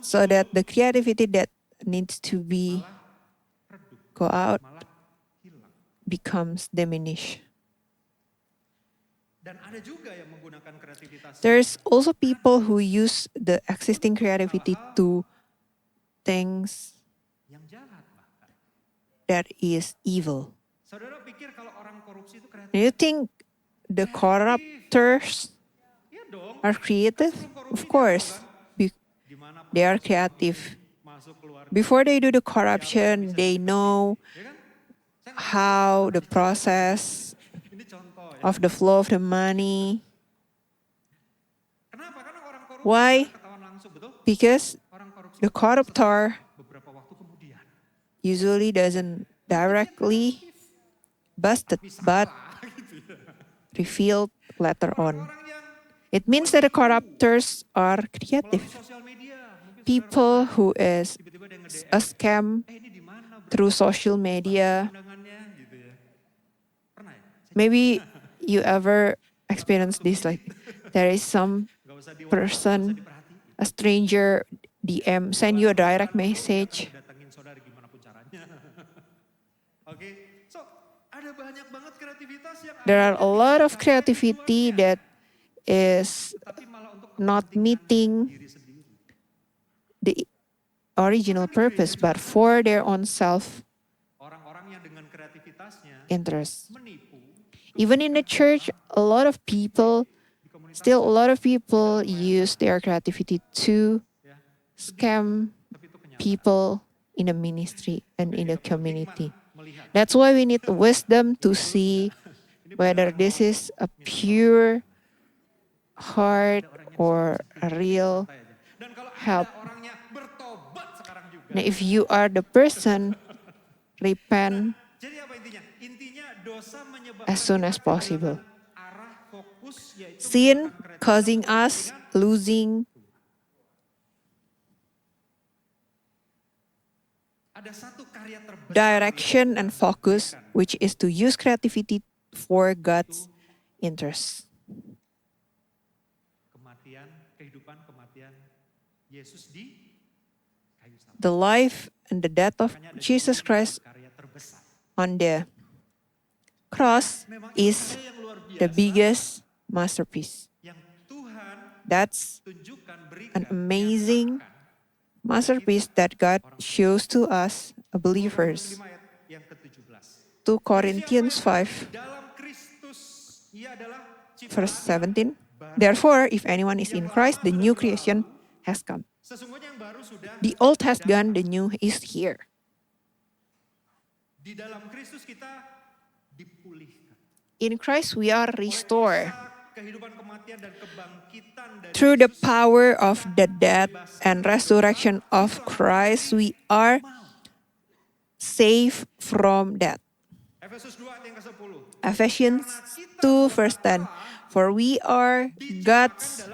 so that the creativity that needs to be go out becomes diminished. There's also people who use the existing creativity to things that is evil. Do you think the corruptors are creative? Of course, they are creative. Before they do the corruption, they know how the process of the flow of the money. Why? Because the corruptor usually doesn't directly busted, but revealed later on. It means that the corruptors are creative. People who is a scam through social media. Maybe you ever experienced this, like there is some person, a stranger DM, send you a direct message. There are a lot of creativity that is not meeting the original purpose, but for their own self-interest. Even in the church, a lot of people use their creativity to scam people in the ministry and in the community. That's why we need wisdom to see whether this is a pure heart or a real help. Now, if you are the person, repent Jadi apa intinya? Intinya dosa menyebabkan as soon as possible. arah fokus yaitu Sin causing us losing ada satu karya terbesar direction and focus, which is to use creativity for God's interest. kehidupan kematian Yesus di kayu salib. The life and the death of Jesus Christ on the cross is the biggest masterpiece. That's an amazing masterpiece that God shows to us, believers. 2 Corinthians 5, verse 17. Therefore, if anyone is in Christ, the new creation has come. The old has gone, the new is here. Di dalam Kristus kita dipulihkan. In Christ, we are restored. Kehidupan kematian dan kebangkitan dari Through the power of the death and resurrection of Christ, we are saved from death. Efesus 2 ayat yang ke-10. Ephesians 2 verse 10. For we are God's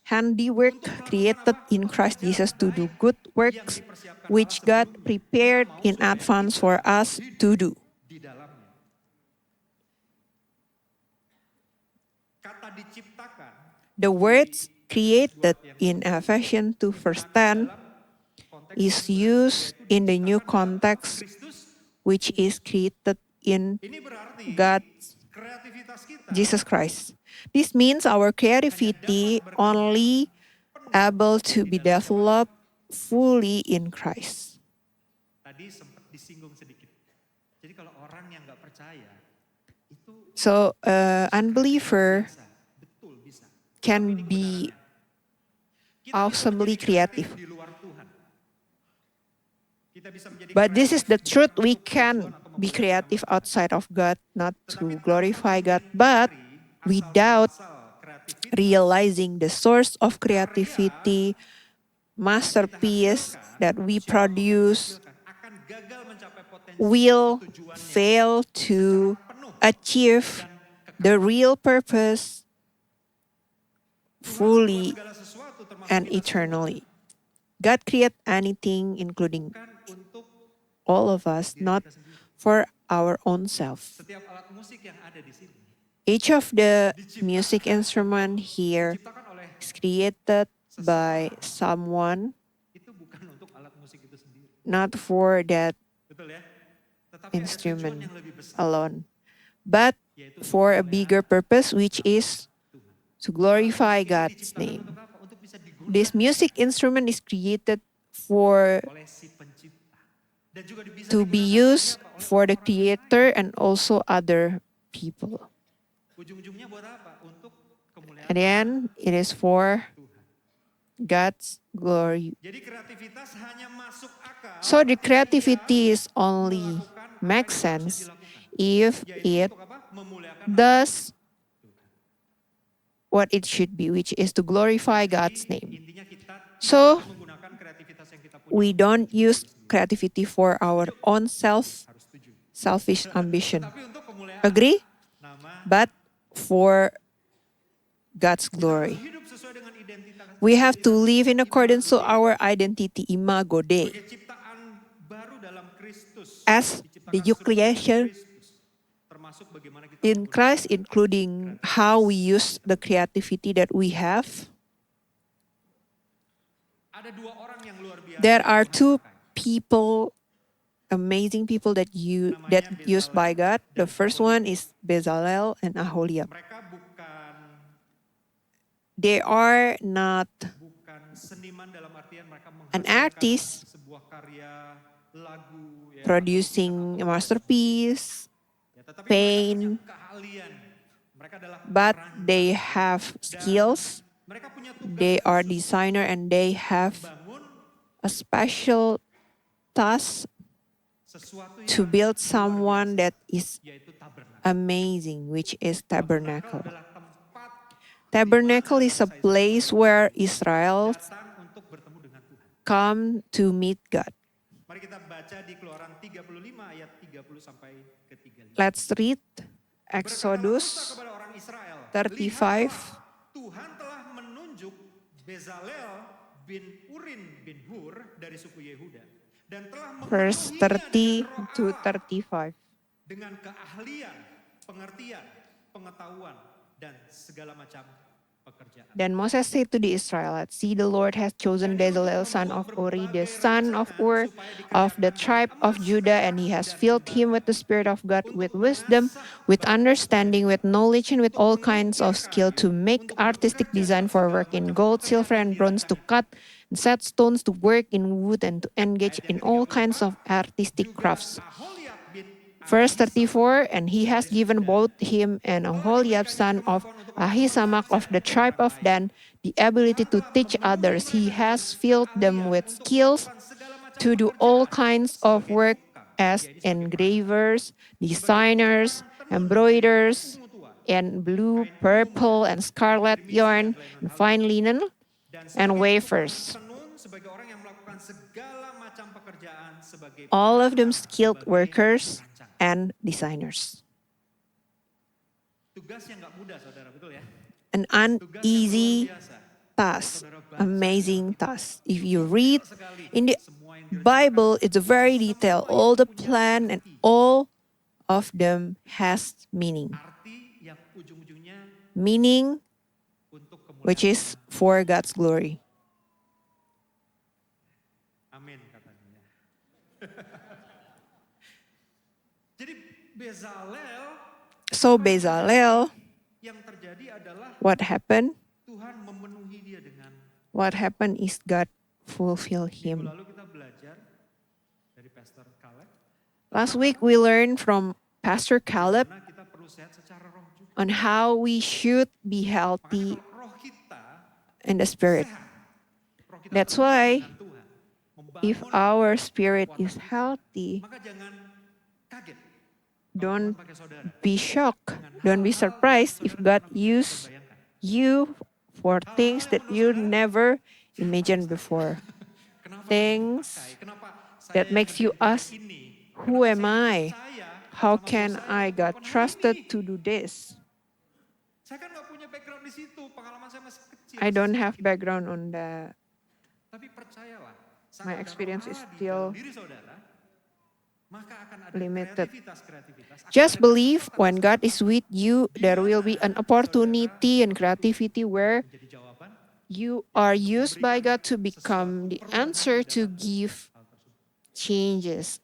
handiwork created in Christ Jesus to do good works which God prepared in advance for us to do. Di dalamnya. Kata diciptakan The words created in Ephesians 2 verse 10 is used in the new context, which is created in God's Jesus Christ. This means our creativity only able to be developed fully in Christ. tadi sempat disinggung sedikit. Jadi kalau orang yang nggak percaya So, unbeliever can be awesomely creative. di luar Tuhan. Kita bisa menjadi But this is the truth. We can be creative outside of God, not to glorify God, but without realizing the source of creativity, masterpiece that we produce will fail to achieve the real purpose fully and eternally. God created anything, including all of us, not for our own self. setiap alat musik yang ada di sini Each of the music instrument here is created by someone, itu bukan untuk alat musik itu sendiri. not for that Betul ya? Tetapi instrument alone, but for a bigger purpose, which is to glorify God's name. This music instrument is created for oleh si pencipta dan juga bisa to be used for the creator and also other people. ujung-ujungnya buat apa? Untuk kemuliaan. And then it is for God's glory. Jadi kreativitas hanya masuk akal So the creativity is only makes sense if it does what it should be, which is to glorify God's name. So we don't use creativity for our own selfish ambition. Agree? But for God's glory. We have to live in accordance to our identity, imago Dei, as the new creation in Christ, including how we use the creativity that we have. There are two people, amazing people that used by God. The first one is Bezalel and Aholiab. They are not an artist producing a masterpiece, paint, but they have skills. They are designer and they have a special task to build someone that is amazing, which is tabernacle. Tabernacle is a place where Israel come to meet God. Mari kita baca di Keluaran 35 ayat 30 sampai ke 35. Let's read Exodus Kepada orang Israel, 35. Tuhan telah menunjuk Bezalel bin Urin bin Hur dari suku Yehuda dan telah Verse memenuhinya 30 to 35. dengan keahlian, pengertian, pengetahuan dan segala macam pekerjaan. Then Moses said to the Israelites, "See, the Lord has chosen Bezalel, son of Uri, the son of Ur, of the tribe of Judah, and he has filled him with the Spirit of God, with wisdom, with understanding, with knowledge, and with all kinds of skill to make artistic design for work in gold, silver, and bronze, to cut and set stones, to work in wood, and to engage in all kinds of artistic crafts." Verse 34, and he has given both him and Aholiab, son of Ahisamach of the tribe of Dan, the ability to teach others. He has filled them with skills to do all kinds of work as engravers, designers, embroiders, and blue, purple, and scarlet yarn, and fine linen, and wafers. Sebagai orang yang melakukan segala macam pekerjaan sebagai All of them skilled workers and designers. tugas yang nggak mudah, saudara, betul ya? An uneasy task, amazing task. If you read in the Bible, it's very detailed. All the plan and all of them has meaning. Arti yang ujung-ujungnya Meaning untuk kemuliaan. which is for God's glory. Amin katanya. Jadi Bezalel So Bezalel, yang terjadi adalah what happened? Tuhan memenuhi dia dengan. What happened is God fulfilled him. Lalu kita belajar dari Pastor Caleb. Last week we learned from Pastor Caleb Karena kita perlu sehat secara roh juga. on how we should be healthy Roh kita in the spirit. roh kita That's why dengan Tuhan. Membangun, if our spirit is healthy, maka jangan kaget. don't Pakai saudara. be shocked, don't be surprised if God use you for things that you never imagined before. Things that makes you ask, who am I? How can I got trusted to do this? Saya kan nggak punya background di situ, pengalaman saya masih kecil. I don't have background on the, Tapi percayalah, my saat ada experience roh is Allah di still dalam diri saudara, maka akan ada limited. kreativitas. Just believe when God is with you, there will be an opportunity and creativity where Jadi jawaban, you are used by God to become the answer to give changes.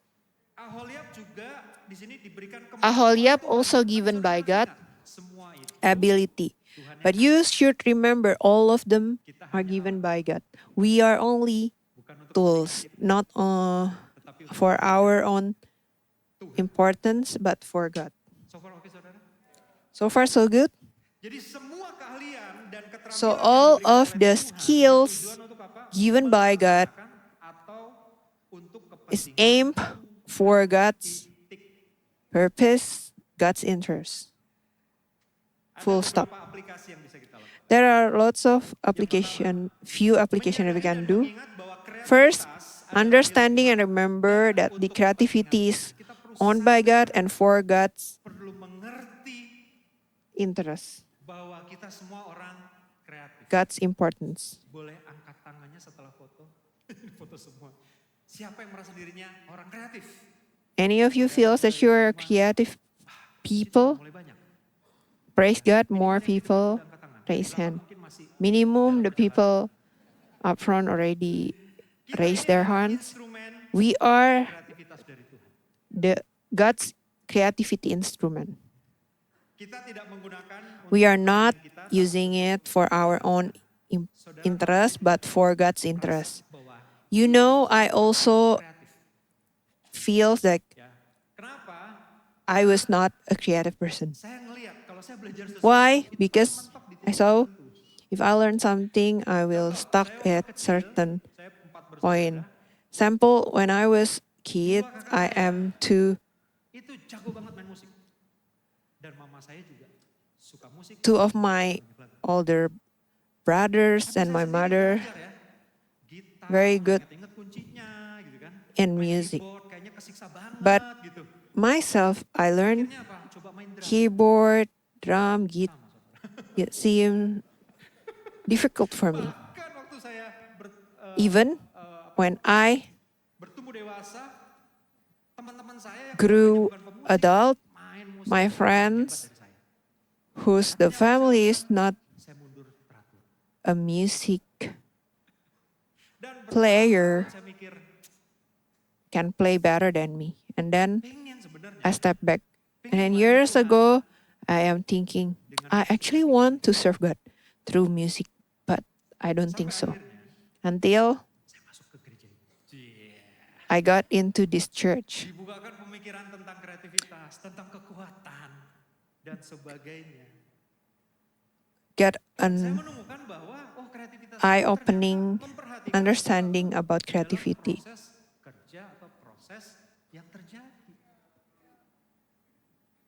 Aholiab juga di sini diberikan Aholiab also given by God semua itu. ability. But you should remember all of them are given by God. We are only tools, not for our own importance, but for God. So far oke saudara? So far, so good. Jadi semua keahlian dan keterampilan So all of the skills given by God atau untuk is aimed for God's purpose, God's interest. Full stop. aplikasi yang bisa kita lakukan. There are lots of few application that we can do. First, understanding and remember that the creativity is owned by God and for God's Perlu mengerti interest, bahwa kita semua orang kreatif. God's importance. Boleh angkat tangannya setelah foto. Foto semua. Siapa yang merasa dirinya orang kreatif? Any of you feels that you are a creative people? Mulai banyak. Praise God, more people raise hand. Minimum, the people up front already raise their hands. We are Kreativitas dari Tuhan. the God's creativity instrument. Kita tidak menggunakan We are not using it for our own interest, but for God's interest. You know, I also feel that kenapa? I was not a creative person. Saya ngelihat kalau saya belajar sesuatu Why? Because I saw if I learn something, I will stuck at certain point. Sample, when I was kid, I am two itu jago banget main musik. Dan mama saya juga suka musik. two of my older brothers and my mother very good Ingat kuncinya gitu kan. in music. Keyboard kayaknya kesiksa banget But gitu. myself, I learned Akhirnya apa? Coba main drum. keyboard, drum, guitar. It seemed difficult for me. Bahkan waktu saya Even when I bertumbuh dewasa, teman-teman saya yang grew bukan pemusik adult, main musik my lebih friends hebat dari saya. whose the family is not Saya mundur teratur. a music Dan player saya mikir can play better than me. And then pengen sebenarnya I step back. And then years ago, I am thinking, I actually want to serve God through music, but I don't think so. Until saya masuk ke gereja ini. I got into this church. Dibukakan pemikiran tentang kreativitas, tentang kekuatan dan sebagainya. Get Saya an menemukan bahwa kreativitas eye-opening ternyata memperhatikan understanding about dalam creativity. proses kerja atau proses yang terjadi.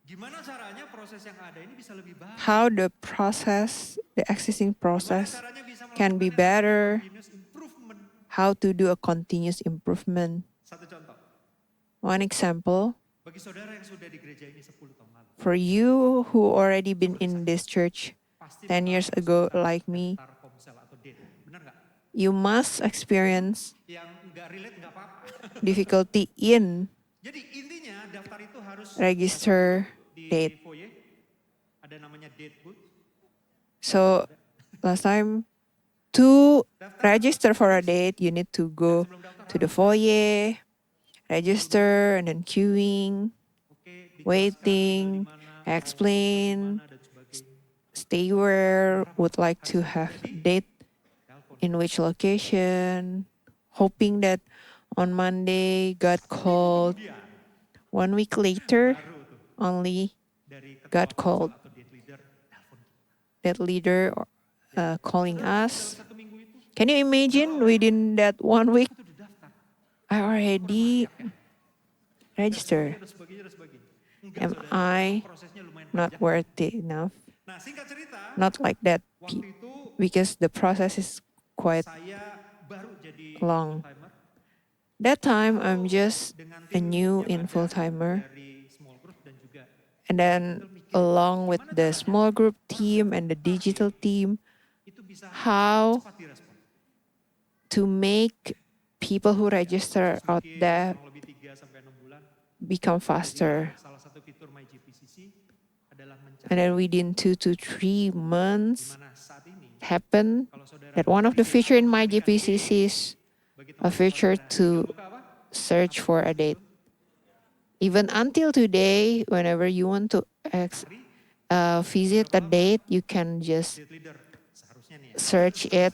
Gimana caranya proses yang ada ini bisa lebih baik? How the process, the existing process can be better. Continuous improvement. How to do a continuous improvement. Satu contoh, One example, bagi saudara yang sudah di gereja ini 10 tahun lalu, for you who already been in this church 10 years ago like me, tar komsel atau date, benar nggak? you must experience Yang nggak relate nggak apa-apa. difficulty in Jadi intinya daftar itu harus register di date. foyer, ada namanya date booth. So last time to register for a date, you need to go to the foyer, register, and then queuing, waiting, explain, stay where, would like to have date in which location, hoping that on Monday got called. 1 week later, only got called. That leader calling us. Can you imagine within that 1 week, I already registered. Am I not worthy enough? Nah, singkat cerita, Not like that, waktu itu because the process is quite saya baru jadi long. full-timer That time, I'm just dengan a tim new yang in ada full-timer. dari small group dan juga And then along with the small group team and the digital team, itu bisa how cepat direspon. to make people who register out there Kurang lebih 3 sampai 6 bulan. become faster. Salah satu fitur MyGPCC adalah mencari And then within 2 to 3 months, mana saat ini happened kalau saudara that one of the feature in my GPCC is a feature to search for a date. Even until today, whenever you want to visit a date, you can just date leader seharusnya nih ya, search it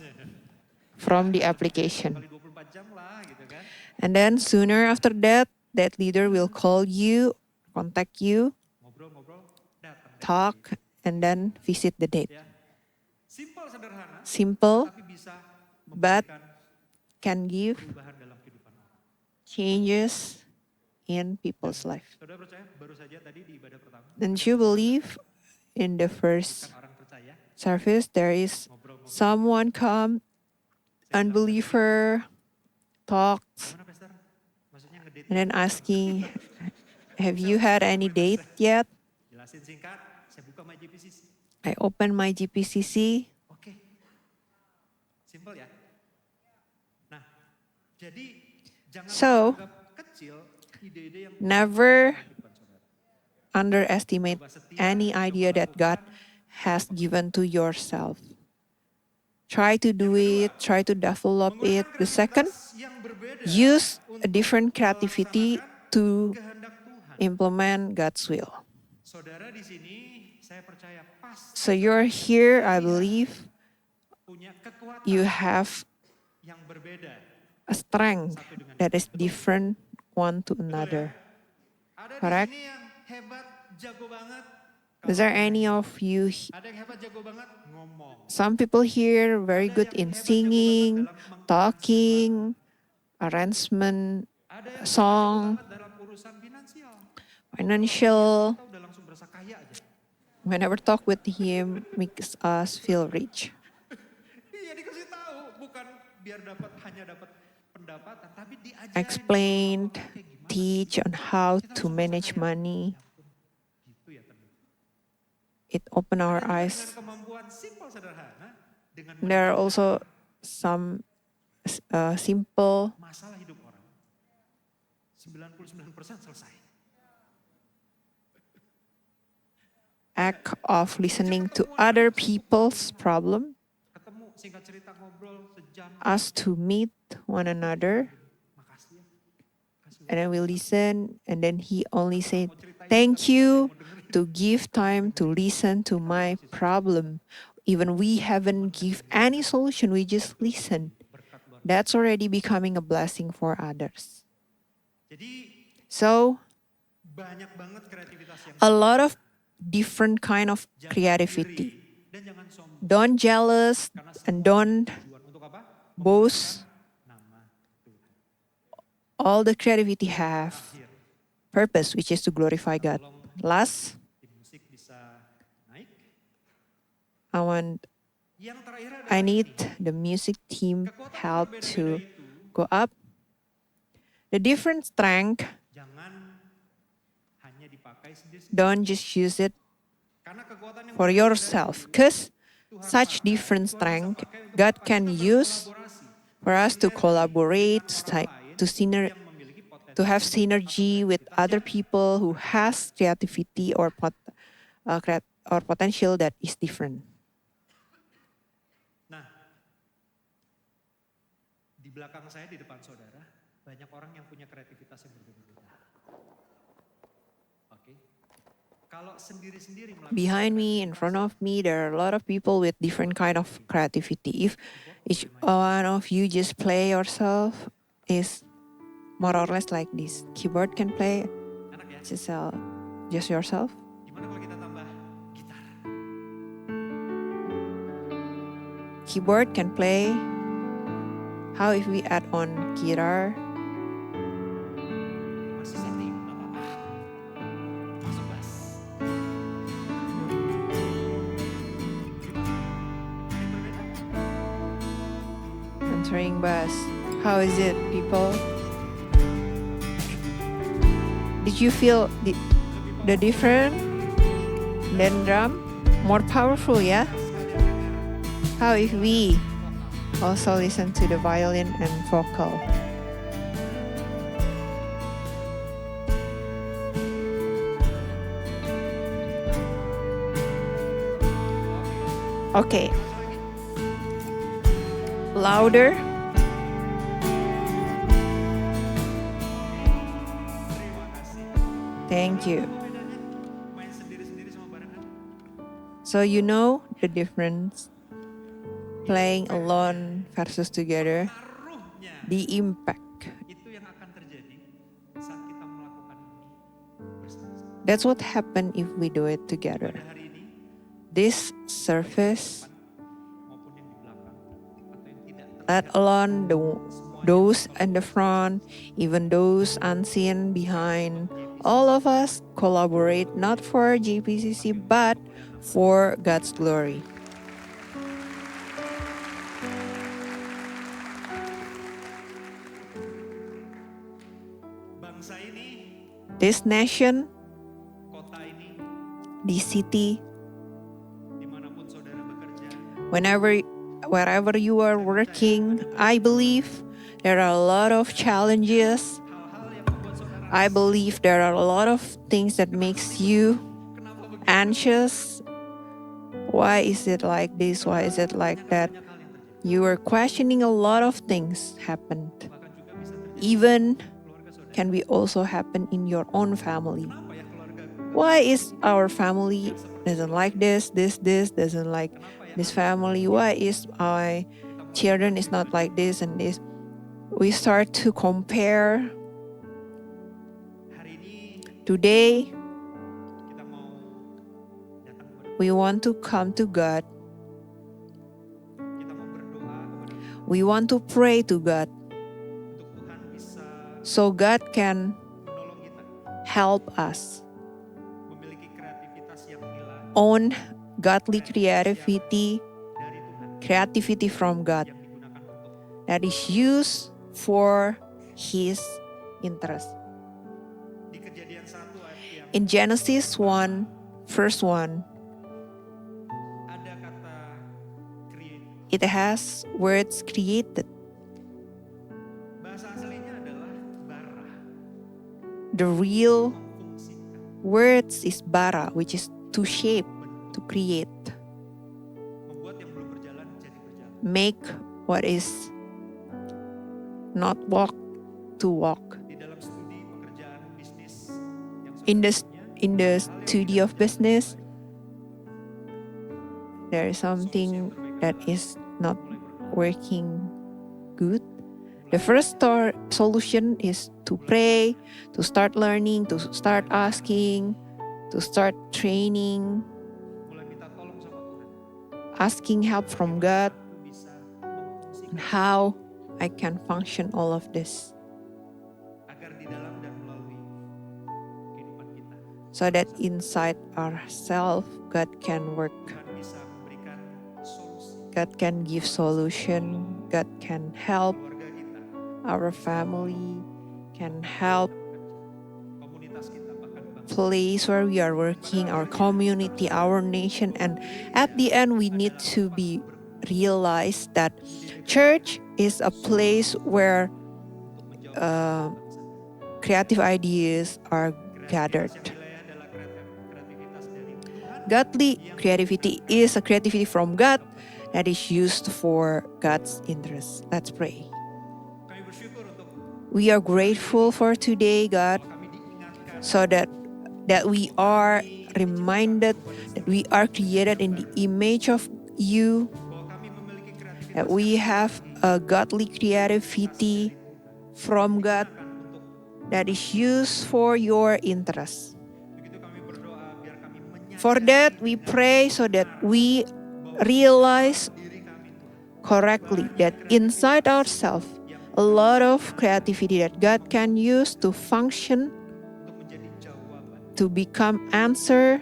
from the application. kali 24 jam lah gitu kan. And then sooner after that, that leader will call you, contact you, Ngobrol-ngobrol, datang. talk, and then visit the date. Ya. Simple sederhana, Simple, tapi bisa but memberikan can give perubahan dalam kehidupan orang. changes in people's life. Saudara percaya baru saja tadi di ibadah pertama Don't you believe in the first orang percaya service there is someone come, unbeliever, talks, gimana Pastor? Maksudnya ngedate and then asking, have you had any date yet? jelasin singkat, saya buka MyGPCC. I open my GPCC. Oke. Simple ya. Nah, jadi jangan So, anggap kecil ide-ide yang never kehidupan saudara. underestimate any idea that God has given to yourself. Try to do it, try to develop it. The second, Yang berbeda use a different creativity to kehendak Tuhan. implement God's will. Saudara di sini saya percaya pas So you're here, I believe punya kekuatan you have yang berbeda. a strength that is different one to another. Ada Correct? di sini yang hebat, jago banget. Is there any of you, Ada yang hebat, jago banget ngomong. some people here very good in singing, talking, arrangement, song, dalam urusan finansial. financial. Kita udah langsung berasa kaya aja. Whenever talk with him makes us feel rich. Iya dikasih tahu, bukan biar hanya dapat pendapatan, tapi diajarin. Explained, teach on how to manage money. Gitu ya ternyata. It opened our Dengan eyes. kemampuan simpel sederhana, dengan There are also some simple masalah hidup orang. 99% selesai. act of listening to other people's problem, Ketemu singkat cerita ngobrol sejam. us to meet one another, Makasih ya. and then we listen, and then he only said, "Thank you to give time to listen to my problem. Even we haven't give any solution, we just listen. That's already becoming a blessing for others." Jadi So, banyak banget kreativitas yang a lot of different kind of creativity. dan jangan sombong. Don't jealous and don't Untuk apa? boast. Nama Tuhan. All the creativity have purpose, which is to glorify God. Last, Tim musik bisa naik. Yang terakhir adalah I need the music team help to go up. The different strength, jangan hanya dipakai sendiri. don't just use it Karena kekuatan yang for yourself. Because such different strength, God can use for us to collaborate, to have synergy with other people who has creativity or potential that is different. Nah, di belakang saya, di depan saudara, banyak orang yang punya kreativitas yang berbeda-beda. Oke. Kalau sendiri-sendiri melakukan Behind me, in front of me, there are a lot of people with different kind of creativity. If each one of you just play yourself, is more or less like this. Keyboard can play just yourself. gimana kalau kita tambah gitar? Keyboard can play. How if we add on guitar? Masih setting, nggak apa-apa. Masuk bass. Entering bass. How is it, people? Did you feel the different? Then drum more powerful, yeah? How if we also listen to the violin and vocal? Okay. Louder. Thank you. Main sendiri-sendiri sama barengan. So you know the difference playing alone versus together, the impact. Itu yang akan terjadi saat kita melakukan ini bersama-sama. That's what happen if we do it together. Hari ini This service, maupun yang di belakang atau yang tidak let alone those in the front, even those unseen behind, all of us collaborate not for JPCC but for God's glory. bangsa ini, This nation, kota ini, this city, dimanapun saudara bekerja, wherever you are working, I believe there are a lot of challenges. I believe there are a lot of things that makes you anxious. Why is it like this? Why is it like that? You are questioning a lot of things happened. Even can be also happen in your own family. Why is our family doesn't like this doesn't like this family? Why is our children is not like this and this? We start to compare. Today, we want to come to God. We want to pray to God so God can help us own godly creativity from God that is used for His interest. In Genesis 1, verse 1, it has words created. The real words is bara, which is to shape, to create. Make what is not walk to walk. In the study of business, there is something that is not working good. The first solution is to pray, to start learning, to start asking, to start training, asking help from God, and how I can function all of this. So that inside ourselves, God can work. God can give solution. God can help our family, can help place where we are working, our community, our nation. And at the end, we need to be realized that church is a place where creative ideas are gathered. Godly creativity is a creativity from God that is used for God's interest. Let's pray. We are grateful for today, God, so that we are reminded that we are created in the image of you, that we have a godly creativity from God that is used for your interest. For that, we pray so that we realize correctly that inside ourselves, a lot of creativity that God can use to function, to become answer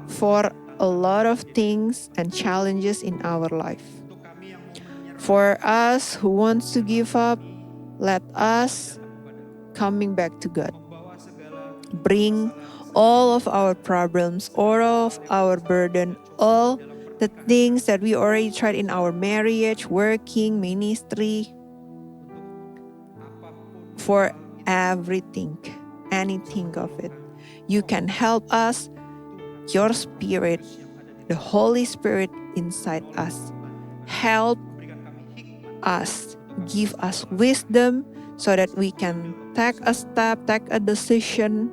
for a lot of things and challenges in our life. For us who wants to give up, let us coming back to God. Bring all of our problems, all of our burden, all the things that we already tried in our marriage, working, ministry, for everything, anything of it. You can help us, your spirit, the Holy Spirit inside us. Help us, give us wisdom so that we can take a step, take a decision.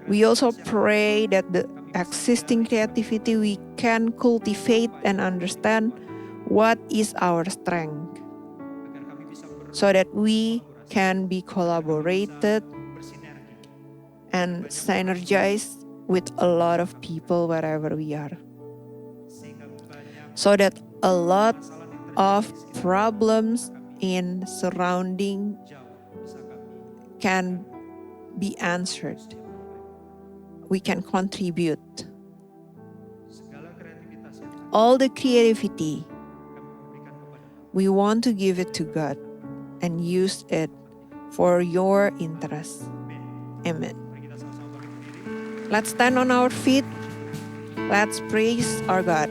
We also pray that the existing creativity we can cultivate and understand what is our strength, so that we can be collaborated and synergized with a lot of people wherever we are, so that a lot of problems in surrounding can be answered. We can contribute. All the creativity, we want to give it to God and use it for your interest. Amen. Let's stand on our feet. Let's praise our God.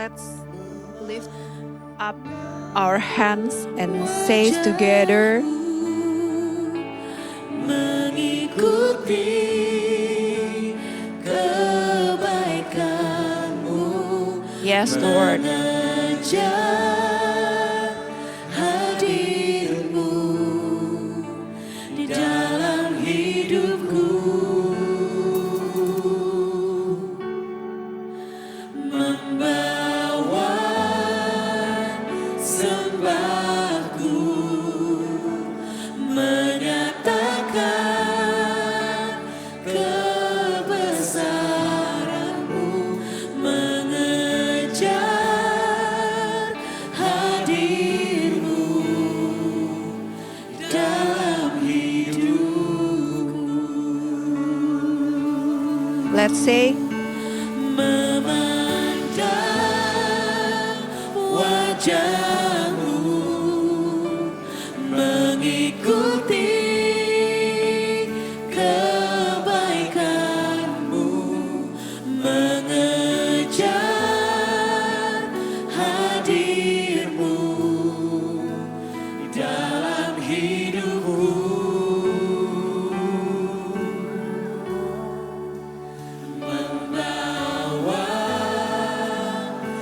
Let's lift up our hands and say together, mengikuti kebaikan-Mu. yes, Lord. Mengejar hadir-Mu di dalam hidupku. Membawa sembahku, menyatakan kebesaran-Mu, mengejar hadir-Mu dalam hidupku. Let's say, Memandang wajah-Mu, mengikuti kebaikan-Mu, mengejar hadir-Mu dalam hidupku. Membawa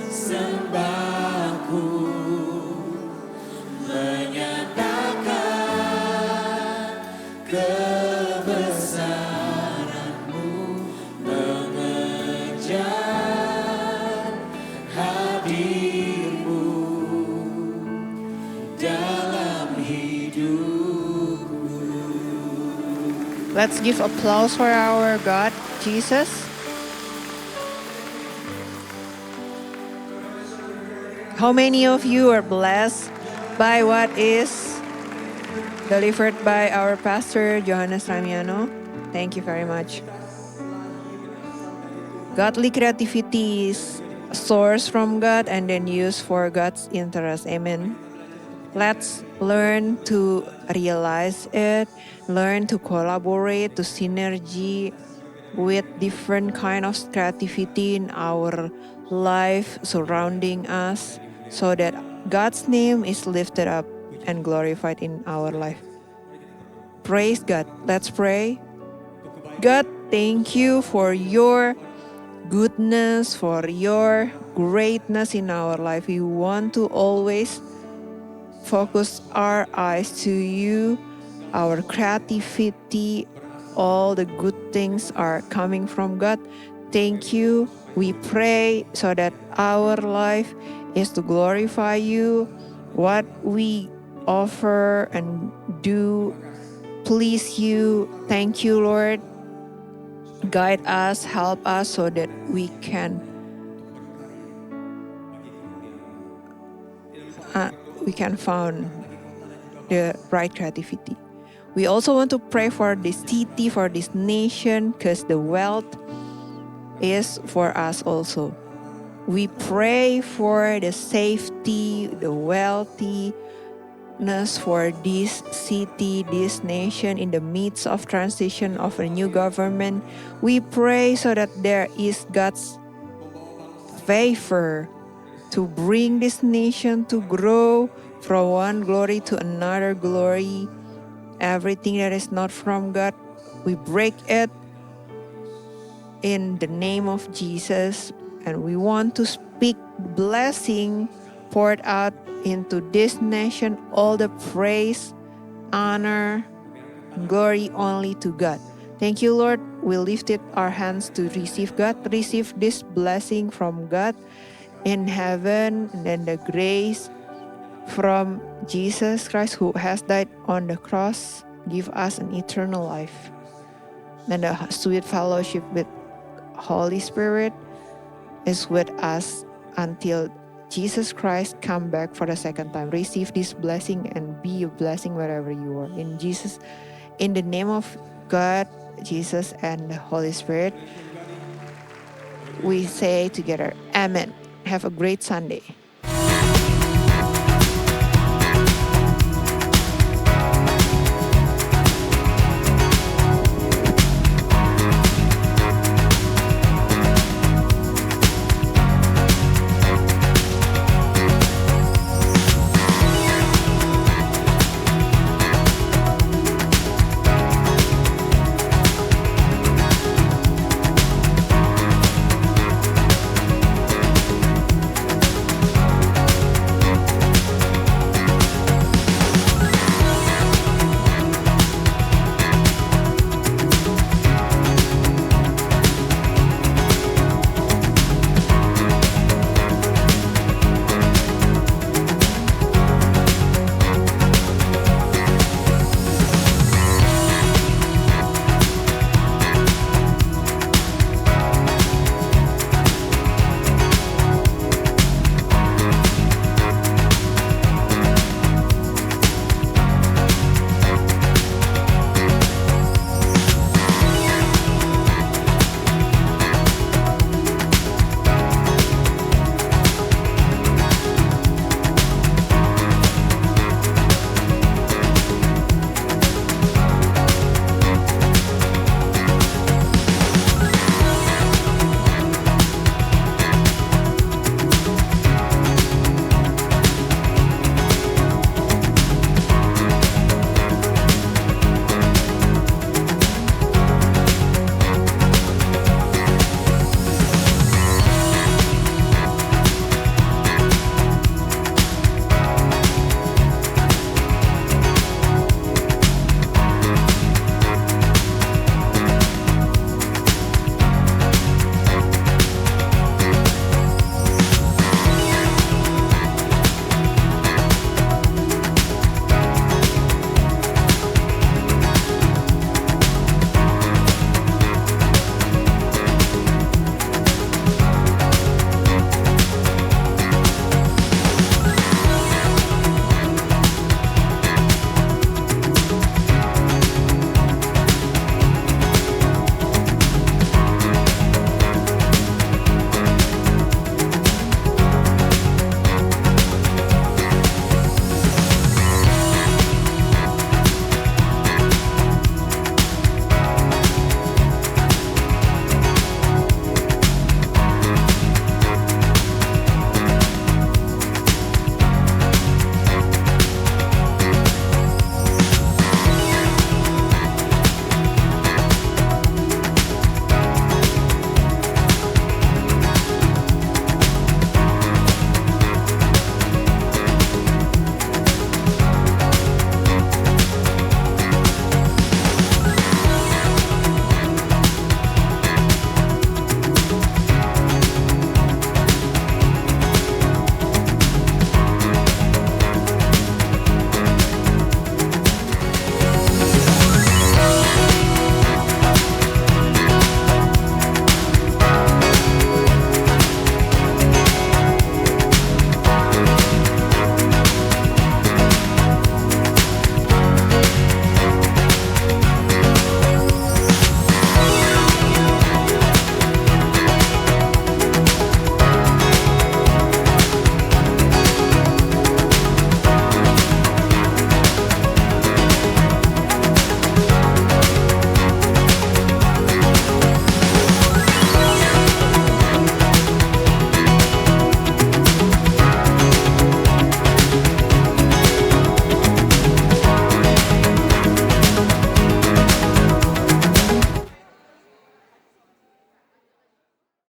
sembahku, menyatakan kebesaran-Mu, mengejar hadir-Mu dalam hidupku. let's give applause for our God, Jesus. How many of you are blessed by what is delivered by our pastor, Johannes Ramiano? Thank you very much. Godly creativity is a source from God and then used for God's interest. Amen. Let's learn to realize it, learn to collaborate, to synergy with different kind of creativity in our life surrounding us so that God's name is lifted up and glorified in our life. Praise God. Let's pray. God, thank you for your goodness, for your greatness in our life. We want to always focus our eyes to you, our creativity, all the good things are coming from God. Thank you. We pray so that our life is to glorify you. What we offer and do please you. Thank you, Lord. Guide us, help us so that we can found the right creativity. We also want to pray for this city, for this nation, because the wealth is for us also. We pray for the safety, the wealthiness for this city, this nation in the midst of transition of a new government. We pray so that there is God's favor to bring this nation to grow from one glory to another glory. Everything that is not from God, we break it in the name of Jesus. And we want to speak blessing poured out into this nation, all the praise, honor, and glory only to God. Thank you, Lord. We lifted our hands to receive God, receive this blessing from God in heaven, and then the grace from Jesus Christ who has died on the cross, give us an eternal life. And the sweet fellowship with Holy Spirit is with us until Jesus Christ come back for the second time. Receive this blessing and be a blessing wherever you are. In the name of God, Jesus, and the Holy Spirit, we say together, Amen. Have a great Sunday.